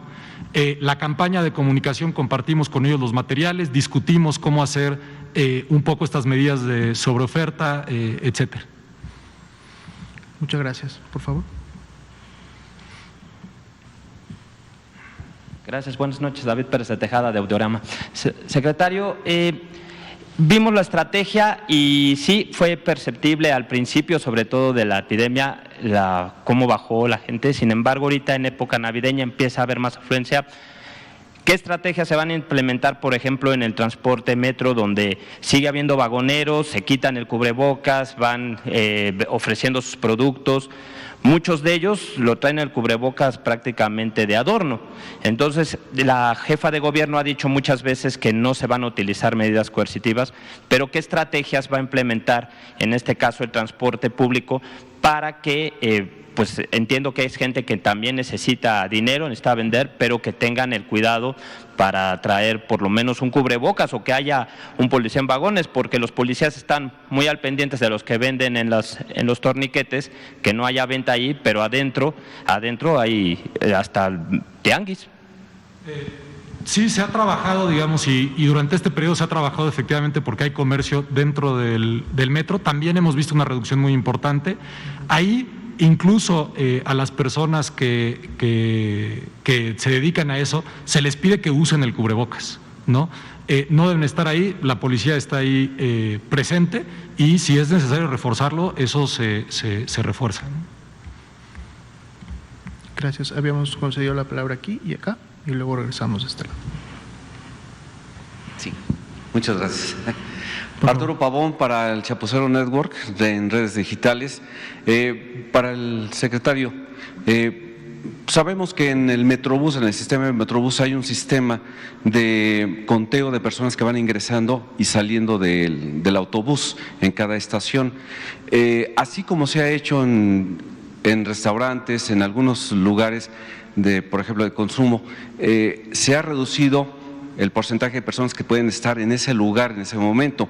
La campaña de comunicación, compartimos con ellos los materiales, discutimos cómo hacer un poco estas medidas de sobreoferta, etcétera. Muchas gracias. Por favor. Gracias, buenas noches. David Pérez de Tejada, de Audiorama. Secretario, vimos la estrategia y sí fue perceptible al principio, sobre todo de la epidemia, cómo bajó la gente. Sin embargo, ahorita en época navideña empieza a haber más afluencia. ¿Qué estrategias se van a implementar, por ejemplo, en el transporte metro, donde sigue habiendo vagoneros, se quitan el cubrebocas, van ofreciendo sus productos? Muchos de ellos lo traen el cubrebocas prácticamente de adorno. Entonces, la jefa de gobierno ha dicho muchas veces que no se van a utilizar medidas coercitivas, pero ¿qué estrategias va a implementar, en este caso el transporte público, para que, pues entiendo que es gente que también necesita dinero, necesita vender, pero que tengan el cuidado para traer por lo menos un cubrebocas o que haya un policía en vagones, porque los policías están muy al pendientes de los que venden en los torniquetes, que no haya venta ahí, pero adentro hay hasta tianguis. Sí, se ha trabajado, digamos, y durante este periodo se ha trabajado efectivamente porque hay comercio dentro del metro. También hemos visto una reducción muy importante. Ahí, incluso a las personas que se dedican a eso, se les pide que usen el cubrebocas, ¿no? No deben estar ahí, la policía está ahí presente y si es necesario reforzarlo, eso se refuerza, ¿no? Gracias. Habíamos concedido la palabra aquí y acá y luego regresamos a este lado. Sí, muchas gracias. Arturo Pavón para el Chapucero Network en redes digitales. Para el secretario, sabemos que en el Metrobús, en el sistema de Metrobús hay un sistema de conteo de personas que van ingresando y saliendo del autobús en cada estación. Así como se ha hecho en restaurantes, en algunos lugares por ejemplo, de consumo, se ha reducido el porcentaje de personas que pueden estar en ese lugar en ese momento.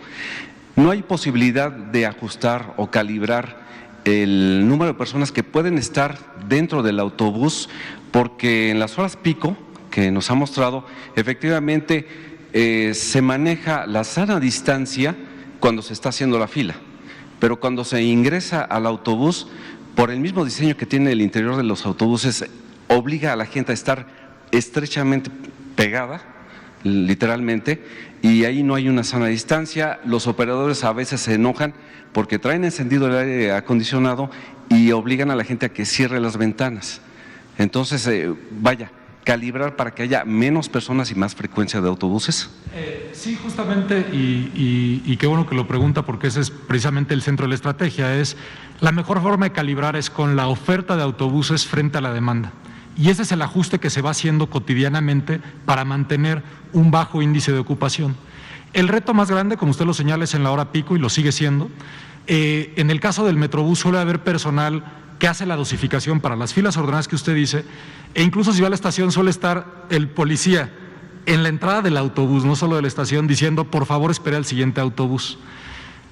No hay posibilidad de ajustar o calibrar el número de personas que pueden estar dentro del autobús, porque en las horas pico que nos ha mostrado, efectivamente se maneja la sana distancia cuando se está haciendo la fila, pero cuando se ingresa al autobús, por el mismo diseño que tiene el interior de los autobuses, obliga a la gente a estar estrechamente pegada, literalmente, y ahí no hay una sana distancia. Los operadores a veces se enojan porque traen encendido el aire acondicionado y obligan a la gente a que cierre las ventanas. Entonces, calibrar para que haya menos personas y más frecuencia de autobuses. Sí, justamente, y qué bueno que lo pregunta porque ese es precisamente el centro de la estrategia, es la mejor forma de calibrar es con la oferta de autobuses frente a la demanda. Y ese es el ajuste que se va haciendo cotidianamente para mantener un bajo índice de ocupación. El reto más grande, como usted lo señala, es en la hora pico y lo sigue siendo. En el caso del Metrobús suele haber personal que hace la dosificación para las filas ordenadas que usted dice, e incluso si va a la estación suele estar el policía en la entrada del autobús, no solo de la estación, diciendo por favor espere al siguiente autobús.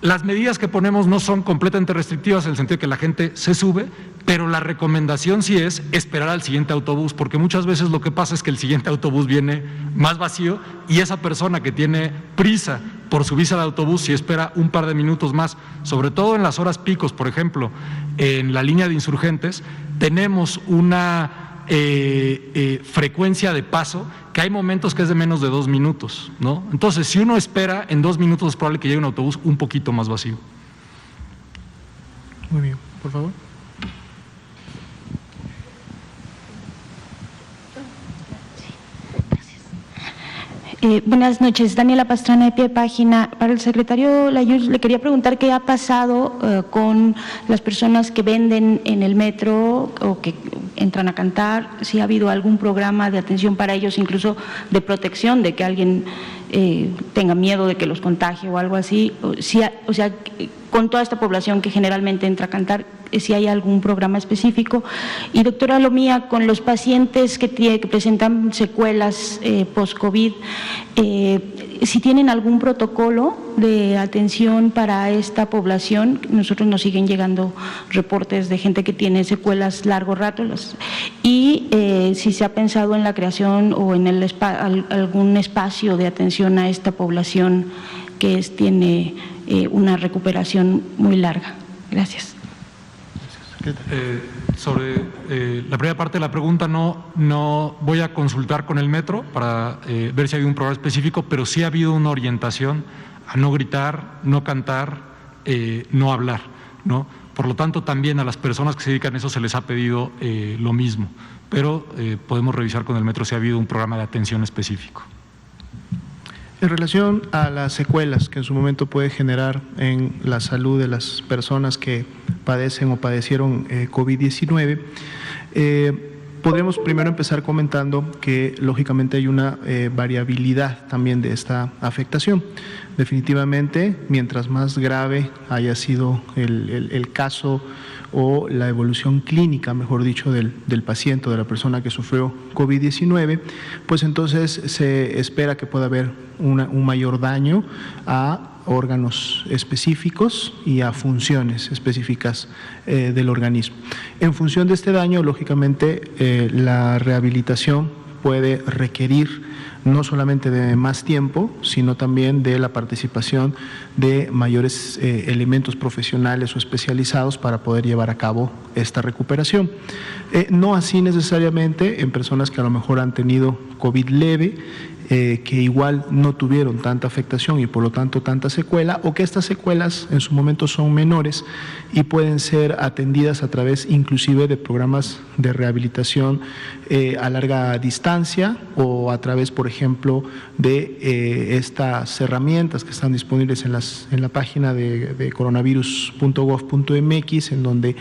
Las medidas que ponemos no son completamente restrictivas en el sentido de que la gente se sube, pero la recomendación sí es esperar al siguiente autobús, porque muchas veces lo que pasa es que el siguiente autobús viene más vacío y esa persona que tiene prisa por subirse al autobús, si espera un par de minutos más, sobre todo en las horas picos, por ejemplo, en la línea de Insurgentes, tenemos una frecuencia de paso que hay momentos que es de menos de 2 minutos, ¿no? Entonces, si uno espera, en 2 minutos es probable que llegue un autobús un poquito más vacío. Muy bien, por favor. Buenas noches, Daniela Pastrana, de Pie de Página. Para el secretario Layún, le quería preguntar qué ha pasado con las personas que venden en el metro o que entran a cantar, si ha habido algún programa de atención para ellos, incluso de protección, de que alguien tenga miedo de que los contagie o algo así, o sea, con toda esta población que generalmente entra a cantar, si hay algún programa específico. Y doctora Lomía, con los pacientes que presentan secuelas post-COVID, si tienen algún protocolo de atención para esta población. Nosotros nos siguen llegando reportes de gente que tiene secuelas largo rato, y si se ha pensado en la creación o en algún espacio de atención a esta población que tiene una recuperación muy larga. Gracias. Sobre la primera parte de la pregunta, no voy a consultar con el metro para ver si hay un programa específico, pero sí ha habido una orientación a no gritar, no cantar, no hablar, ¿no? Por lo tanto, también a las personas que se dedican a eso se les ha pedido lo mismo, pero podemos revisar con el metro si ha habido un programa de atención específico. En relación a las secuelas que en su momento puede generar en la salud de las personas que padecen o padecieron COVID-19, podríamos primero empezar comentando que lógicamente hay una variabilidad también de esta afectación. Definitivamente, mientras más grave haya sido el caso o la evolución clínica, mejor dicho, del paciente o de la persona que sufrió COVID-19, pues entonces se espera que pueda haber un mayor daño a órganos específicos y a funciones específicas del organismo. En función de este daño, lógicamente, la rehabilitación puede requerir no solamente de más tiempo, sino también de la participación de mayores elementos profesionales o especializados para poder llevar a cabo esta recuperación. No así necesariamente en personas que a lo mejor han tenido COVID leve, que igual no tuvieron tanta afectación y por lo tanto tanta secuela, o que estas secuelas en su momento son menores y pueden ser atendidas a través inclusive de programas de rehabilitación a larga distancia o a través, por ejemplo, de estas herramientas que están disponibles en la página de coronavirus.gov.mx, en donde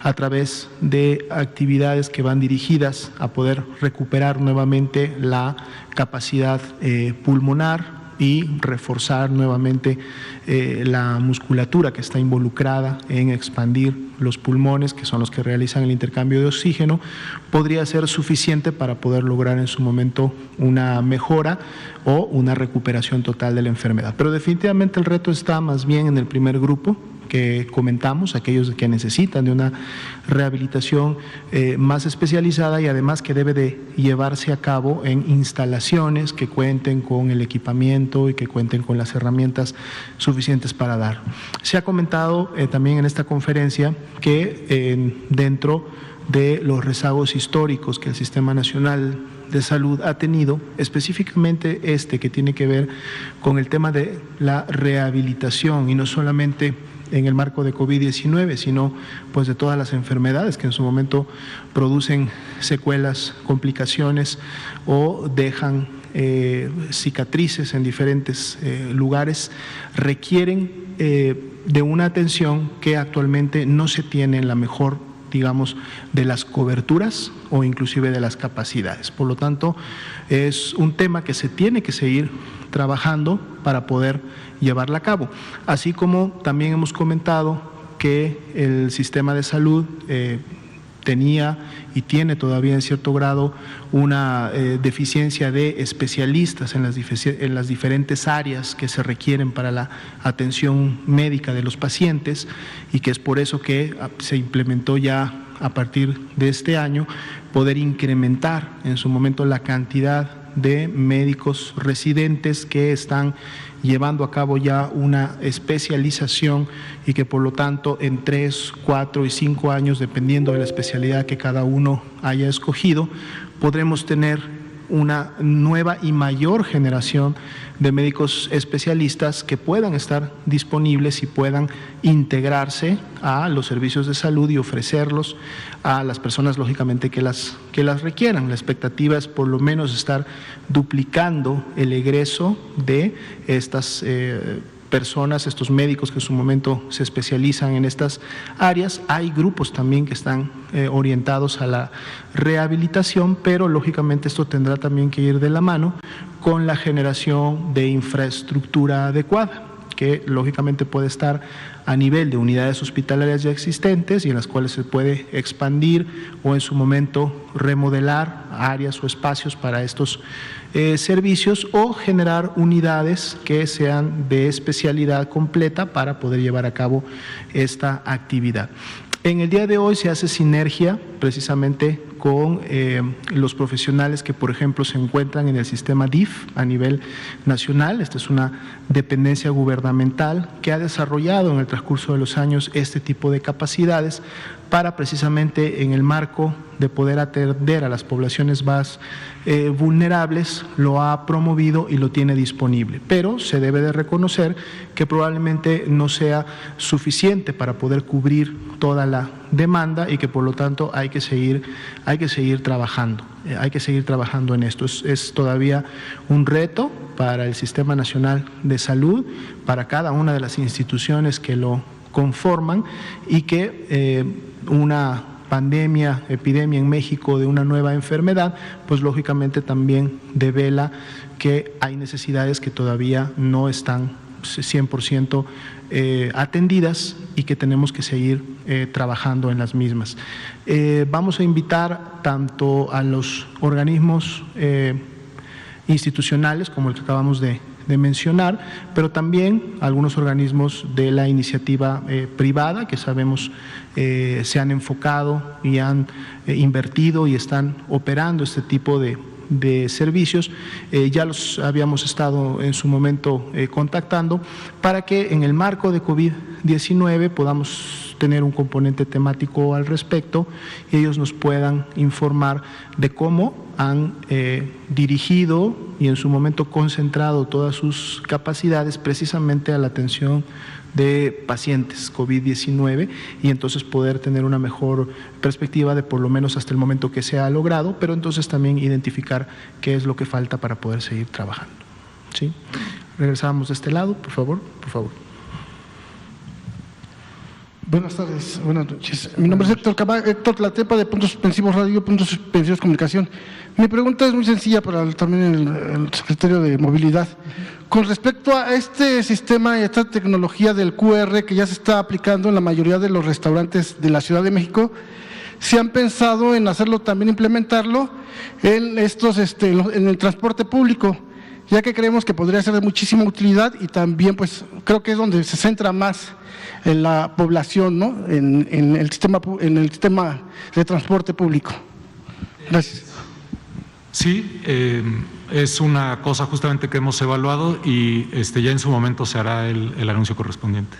a través de actividades que van dirigidas a poder recuperar nuevamente la capacidad pulmonar y reforzar nuevamente la musculatura que está involucrada en expandir los pulmones, que son los que realizan el intercambio de oxígeno, podría ser suficiente para poder lograr en su momento una mejora o una recuperación total de la enfermedad. Pero definitivamente el reto está más bien en el primer grupo que comentamos, aquellos que necesitan de una rehabilitación más especializada y además que debe de llevarse a cabo en instalaciones que cuenten con el equipamiento y que cuenten con las herramientas suficientes para dar. Se ha comentado también en esta conferencia que dentro de los rezagos históricos que el Sistema Nacional de Salud ha tenido, específicamente que tiene que ver con el tema de la rehabilitación y no solamente en el marco de COVID-19, sino pues de todas las enfermedades que en su momento producen secuelas, complicaciones o dejan cicatrices en diferentes lugares, requieren de una atención que actualmente no se tiene en la mejor, digamos, de las coberturas o inclusive de las capacidades. Por lo tanto, es un tema que se tiene que seguir trabajando para poder llevarla a cabo. Así como también hemos comentado que el sistema de salud tenía y tiene todavía en cierto grado una deficiencia de especialistas en las diferentes áreas que se requieren para la atención médica de los pacientes, y que es por eso que se implementó ya a partir de este año poder incrementar en su momento la cantidad de médicos residentes que están llevando a cabo ya una especialización y que por lo tanto en 3, 4 y 5 años, dependiendo de la especialidad que cada uno haya escogido, podremos tener una nueva y mayor generación de médicos especialistas que puedan estar disponibles y puedan integrarse a los servicios de salud y ofrecerlos a las personas, lógicamente, que las requieran. La expectativa es por lo menos estar duplicando el egreso de estas personas, estos médicos que en su momento se especializan en estas áreas. Hay grupos también que están orientados a la rehabilitación, pero lógicamente esto tendrá también que ir de la mano con la generación de infraestructura adecuada, que lógicamente puede estar a nivel de unidades hospitalarias ya existentes y en las cuales se puede expandir o en su momento remodelar áreas o espacios para estos servicios, o generar unidades que sean de especialidad completa para poder llevar a cabo esta actividad. En el día de hoy se hace sinergia precisamente con los profesionales que, por ejemplo, se encuentran en el sistema DIF a nivel nacional. Esta es una dependencia gubernamental que ha desarrollado en el transcurso de los años este tipo de capacidades para precisamente en el marco de poder atender a las poblaciones más vulnerables, lo ha promovido y lo tiene disponible. Pero se debe de reconocer que probablemente no sea suficiente para poder cubrir toda la demanda y que por lo tanto hay que seguir trabajando. Hay que seguir trabajando en esto. Es todavía un reto para el Sistema Nacional de Salud, para cada una de las instituciones que lo conforman, y que una pandemia, epidemia en México de una nueva enfermedad, pues lógicamente también devela que hay necesidades que todavía no están 100% atendidas y que tenemos que seguir trabajando en las mismas. Vamos a invitar tanto a los organismos institucionales como el que acabamos de mencionar, pero también algunos organismos de la iniciativa privada que sabemos se han enfocado y han invertido y están operando este tipo de servicios. Ya los habíamos estado en su momento contactando para que en el marco de COVID-19 podamos tener un componente temático al respecto y ellos nos puedan informar de cómo han dirigido y en su momento concentrado todas sus capacidades precisamente a la atención de pacientes COVID-19 y entonces poder tener una mejor perspectiva de por lo menos hasta el momento que se ha logrado, pero entonces también identificar qué es lo que falta para poder seguir trabajando. ¿Sí? Regresamos de este lado, por favor. Buenas tardes, buenas noches. Mi nombre es Héctor Tlatepa, de Puntos Suspensivos Radio, Puntos Suspensivos Comunicación. Mi pregunta es muy sencilla para también el secretario de Movilidad. Con respecto a este sistema y esta tecnología del QR que ya se está aplicando en la mayoría de los restaurantes de la Ciudad de México, ¿se han pensado en hacerlo también, implementarlo en en el transporte público? Ya que creemos que podría ser de muchísima utilidad y también pues creo que es donde se centra más en la población, ¿no? en el sistema de transporte público. Gracias. Sí, es una cosa justamente que hemos evaluado y ya en su momento se hará el anuncio correspondiente.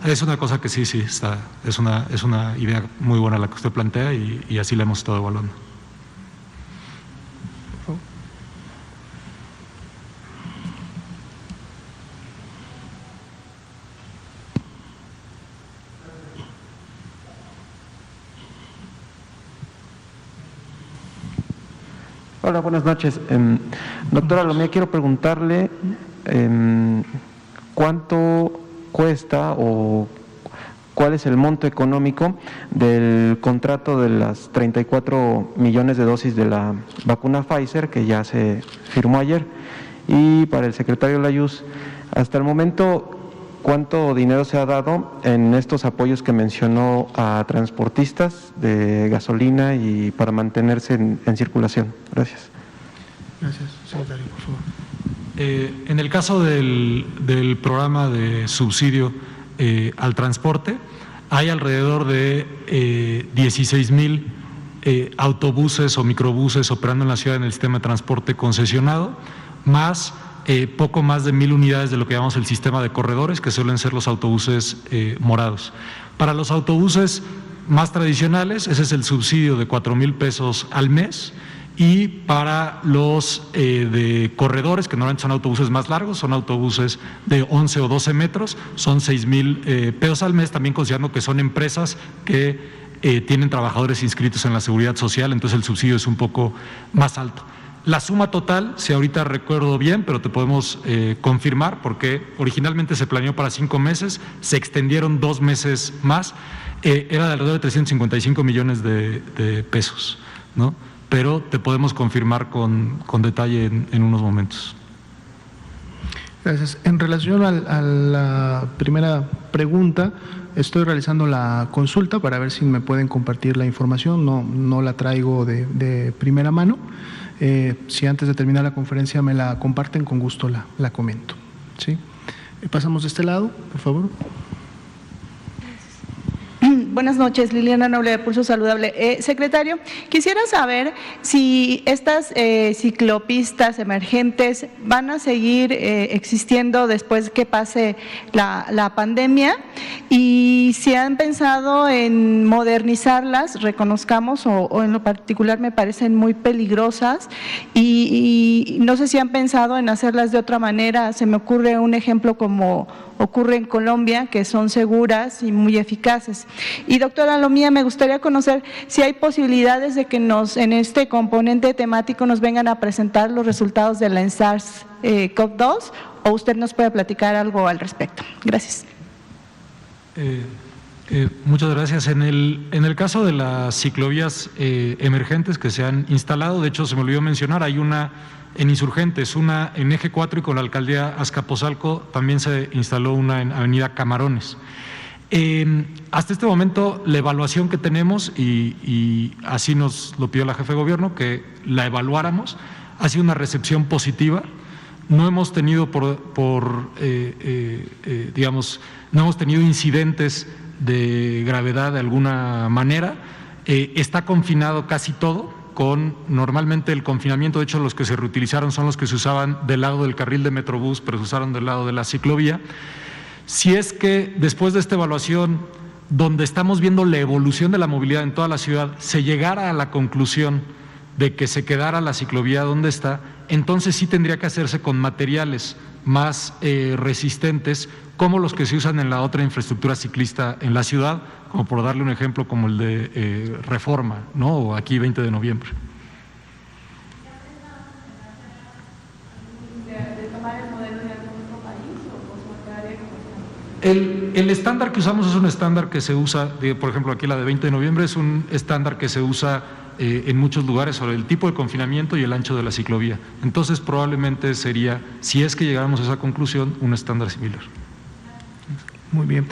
Es una cosa que sí está, es una idea muy buena la que usted plantea y así la hemos estado evaluando. Hola, buenas noches. Doctora Lomía, quiero preguntarle cuánto cuesta o cuál es el monto económico del contrato de las 34 millones de dosis de la vacuna Pfizer que ya se firmó ayer. Y para el secretario Layuz, hasta el momento, ¿cuánto dinero se ha dado en estos apoyos que mencionó a transportistas de gasolina y para mantenerse en circulación? Gracias. Gracias, secretario, por favor. En el caso del programa de subsidio al transporte, hay alrededor de 16,000 autobuses o microbuses operando en la ciudad en el sistema de transporte concesionado, más poco más de 1,000 unidades de lo que llamamos el sistema de corredores, que suelen ser los autobuses morados. Para los autobuses más tradicionales, ese es el subsidio de 4,000 pesos al mes, y para los de corredores, que normalmente son autobuses más largos, son autobuses de 11 o 12 metros, son 6,000 pesos al mes, también considerando que son empresas que tienen trabajadores inscritos en la Seguridad Social, entonces el subsidio es un poco más alto. La suma total, si ahorita recuerdo bien, pero te podemos confirmar, porque originalmente se planeó para 5 meses, se extendieron 2 meses más, era de alrededor de 355 millones de pesos, ¿no? Pero te podemos confirmar con detalle en unos momentos. Gracias. En relación a la primera pregunta, estoy realizando la consulta para ver si me pueden compartir la información, no la traigo de primera mano. Si antes de terminar la conferencia me la comparten, con gusto la comento. ¿Sí? Pasamos de este lado, por favor. Buenas noches, Liliana Noble de Pulso Saludable. Secretario, quisiera saber si estas ciclopistas emergentes van a seguir existiendo después que pase la pandemia y si han pensado en modernizarlas, reconozcamos, o en lo particular me parecen muy peligrosas y no sé si han pensado en hacerlas de otra manera. Se me ocurre un ejemplo como ocurre en Colombia, que son seguras y muy eficaces. Y doctora Lomía, me gustaría conocer si hay posibilidades de que en este componente temático nos vengan a presentar los resultados de la SARS-CoV-2 o usted nos puede platicar algo al respecto. Gracias. Muchas gracias. En el caso de las ciclovías emergentes que se han instalado, de hecho se me olvidó mencionar, hay una en Insurgentes, una en Eje 4 y con la alcaldía Azcapotzalco también se instaló una en Avenida Camarones. Hasta este momento la evaluación que tenemos, y así nos lo pidió la jefe de gobierno, que la evaluáramos, ha sido una recepción positiva. No hemos tenido digamos, no hemos tenido incidentes de gravedad de alguna manera. Está confinado casi todo. Normalmente el confinamiento, de hecho los que se reutilizaron son los que se usaban del lado del carril de Metrobús, pero se usaron del lado de la ciclovía. Si es que después de esta evaluación, donde estamos viendo la evolución de la movilidad en toda la ciudad, se llegara a la conclusión de que se quedara la ciclovía donde está, entonces sí tendría que hacerse con materiales más resistentes, como los que se usan en la otra infraestructura ciclista en la ciudad, como por darle un ejemplo como el de Reforma, ¿no? O aquí 20 de noviembre. El estándar que usamos es un estándar que se usa, por ejemplo aquí la de 20 de noviembre es un estándar que se usa en muchos lugares sobre el tipo de confinamiento y el ancho de la ciclovía. Entonces probablemente sería, si es que llegáramos a esa conclusión, un estándar similar. Muy bien.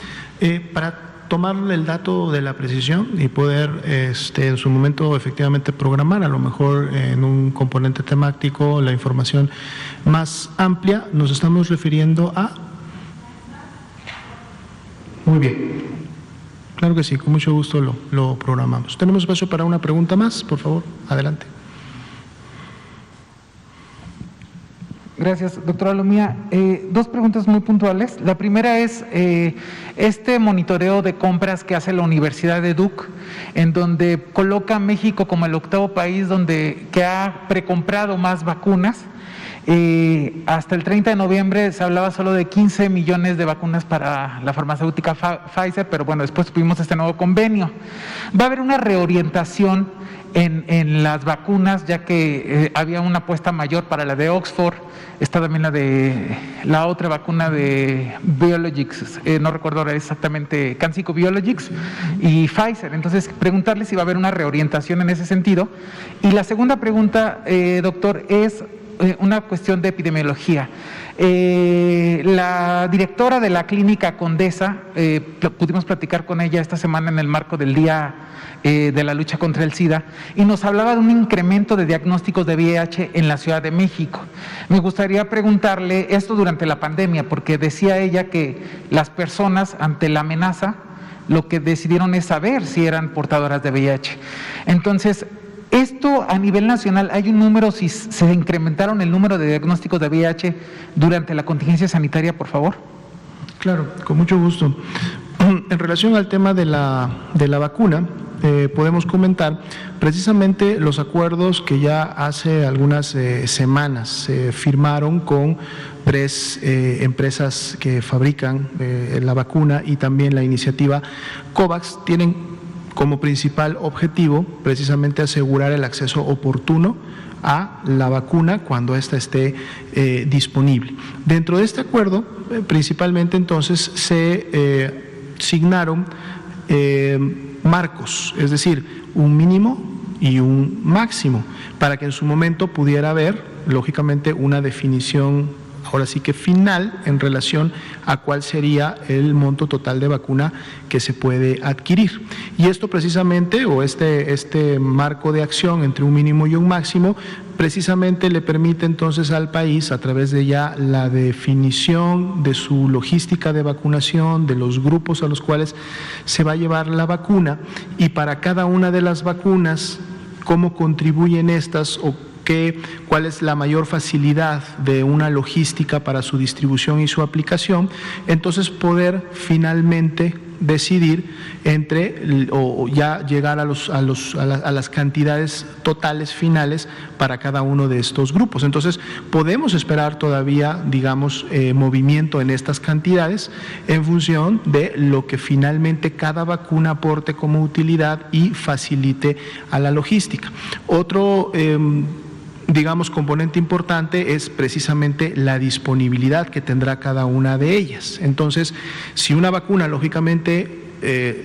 Para tomar el dato de la precisión y poder en su momento efectivamente programar, a lo mejor en un componente temático, la información más amplia, nos estamos refiriendo a… Muy bien. Claro que sí, con mucho gusto lo programamos. Tenemos espacio para una pregunta más, por favor, adelante. Gracias, doctora Lomía. 2 preguntas muy puntuales. La primera es este monitoreo de compras que hace la Universidad de Duke, en donde coloca a México como el 8º país que ha precomprado más vacunas. Hasta el 30 de noviembre se hablaba solo de 15 millones de vacunas para la farmacéutica Pfizer, pero bueno, después tuvimos este nuevo convenio. Va a haber una reorientación en las vacunas, ya que había una apuesta mayor para la de Oxford, está también la otra vacuna de Biologics, no recuerdo ahora exactamente, CanSino Biologics y Pfizer. Entonces, preguntarle si va a haber una reorientación en ese sentido. Y la segunda pregunta, doctor, es una cuestión de epidemiología. La directora de la clínica Condesa, pudimos platicar con ella esta semana en el marco del Día de la Lucha contra el SIDA, y nos hablaba de un incremento de diagnósticos de VIH en la Ciudad de México. Me gustaría preguntarle esto durante la pandemia, porque decía ella que las personas ante la amenaza lo que decidieron es saber si eran portadoras de VIH. Entonces, esto a nivel nacional, ¿hay un número, si se incrementaron el número de diagnósticos de VIH durante la contingencia sanitaria, por favor? Claro, con mucho gusto. En relación al tema de la vacuna, podemos comentar precisamente los acuerdos que ya hace algunas semanas se firmaron con 3 empresas que fabrican la vacuna y también la iniciativa COVAX. Tienen como principal objetivo precisamente asegurar el acceso oportuno a la vacuna cuando ésta esté disponible. Dentro de este acuerdo, principalmente entonces se signaron marcos, es decir, un mínimo y un máximo, para que en su momento pudiera haber, lógicamente, una definición ahora sí que final en relación a cuál sería el monto total de vacuna que se puede adquirir. Y esto precisamente, o este marco de acción entre un mínimo y un máximo, precisamente le permite entonces al país, a través de ya la definición de su logística de vacunación, de los grupos a los cuales se va a llevar la vacuna, y para cada una de las vacunas, cómo contribuyen estas o cuál es la mayor facilidad de una logística para su distribución y su aplicación, entonces poder finalmente decidir entre o ya llegar a las cantidades totales finales para cada uno de estos grupos. Entonces podemos esperar todavía, digamos, movimiento en estas cantidades en función de lo que finalmente cada vacuna aporte como utilidad y facilite a la logística. Otro digamos, componente importante es precisamente la disponibilidad que tendrá cada una de ellas. Entonces, si una vacuna, lógicamente,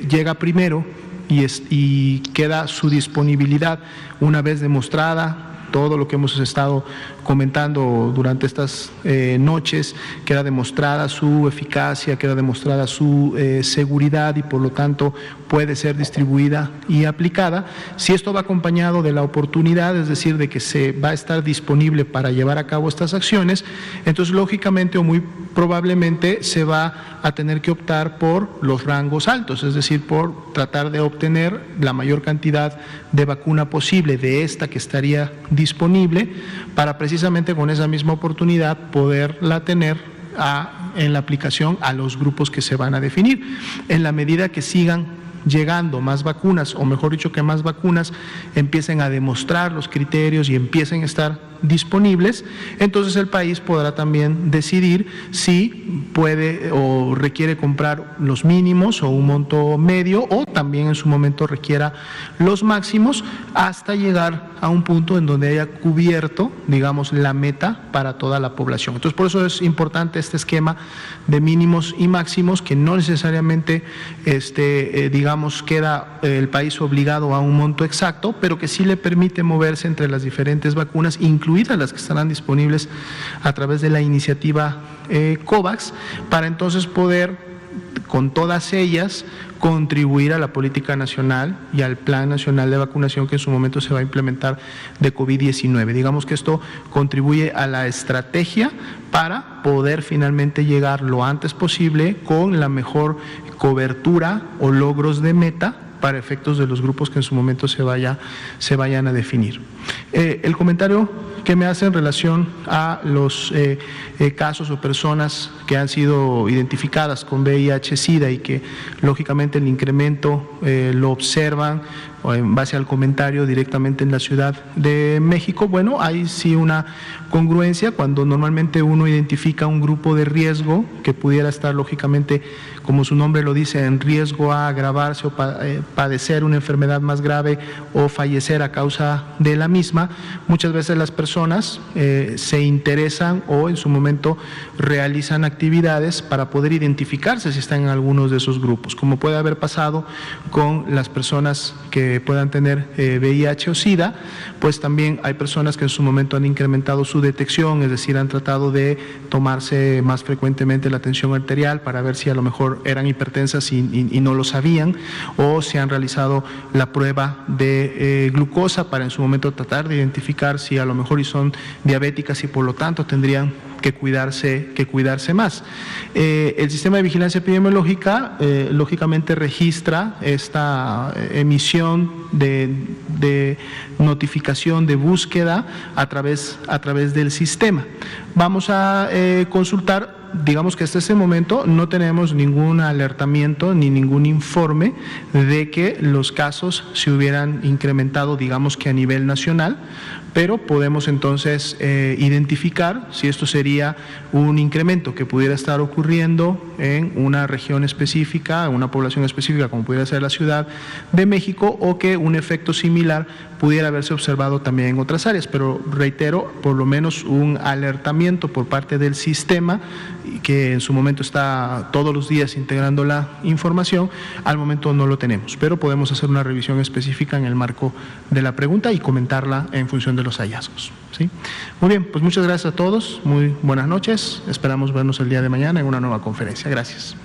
llega primero y queda su disponibilidad una vez demostrada, todo lo que hemos estado comentando durante estas noches, queda demostrada su eficacia, queda demostrada su seguridad y por lo tanto puede ser distribuida y aplicada. Si esto va acompañado de la oportunidad, es decir, de que se va a estar disponible para llevar a cabo estas acciones, entonces lógicamente o muy probablemente se va a tener que optar por los rangos altos, es decir, por tratar de obtener la mayor cantidad de vacuna posible de esta que estaría disponible para precisamente con esa misma oportunidad poderla tener en la aplicación a los grupos que se van a definir. En la medida que sigan llegando más vacunas, o mejor dicho, que más vacunas empiecen a demostrar los criterios y empiecen a estar disponibles, entonces el país podrá también decidir si puede o requiere comprar los mínimos o un monto medio, o también en su momento requiera los máximos, hasta llegar a un punto en donde haya cubierto, digamos, la meta para toda la población. Entonces, por eso es importante este esquema de mínimos y máximos, que no necesariamente, digamos, queda el país obligado a un monto exacto, pero que sí le permite moverse entre las diferentes vacunas, incluidas las que estarán disponibles a través de la iniciativa COVAX, para entonces poder, con todas ellas, contribuir a la política nacional y al plan nacional de vacunación que en su momento se va a implementar de COVID-19. Digamos que esto contribuye a la estrategia para poder finalmente llegar lo antes posible con la mejor cobertura o logros de meta para efectos de los grupos que en su momento se vayan a definir. El comentario que me hace en relación a los casos o personas que han sido identificadas con VIH-Sida y que lógicamente el incremento lo observan en base al comentario directamente en la Ciudad de México, bueno, hay sí una congruencia cuando normalmente uno identifica un grupo de riesgo que pudiera estar lógicamente, como su nombre lo dice, en riesgo a agravarse o padecer una enfermedad más grave o fallecer a causa de la misma. Muchas veces las personas se interesan o en su momento realizan actividades para poder identificarse si están en algunos de esos grupos, como puede haber pasado con las personas que puedan tener VIH o SIDA, pues también hay personas que en su momento han incrementado su detección, es decir, han tratado de tomarse más frecuentemente la tensión arterial para ver si a lo mejor eran hipertensas y no lo sabían, o se han realizado la prueba de glucosa para en su momento tratar de identificar si a lo mejor y son diabéticas y por lo tanto tendrían que cuidarse más. El sistema de vigilancia epidemiológica lógicamente registra esta emisión de notificación de búsqueda a través del sistema. Vamos a consultar digamos que hasta ese momento no tenemos ningún alertamiento ni ningún informe de que los casos se hubieran incrementado, digamos que a nivel nacional, pero podemos entonces identificar si esto sería un incremento que pudiera estar ocurriendo en una región específica, en una población específica, como pudiera ser la Ciudad de México, o que un efecto similar pudiera haberse observado también en otras áreas. Pero reitero, por lo menos un alertamiento por parte del sistema, que en su momento está todos los días integrando la información, al momento no lo tenemos, pero podemos hacer una revisión específica en el marco de la pregunta y comentarla en función de los hallazgos. ¿Sí? Muy bien, pues muchas gracias a todos, muy buenas noches, esperamos vernos el día de mañana en una nueva conferencia. Gracias.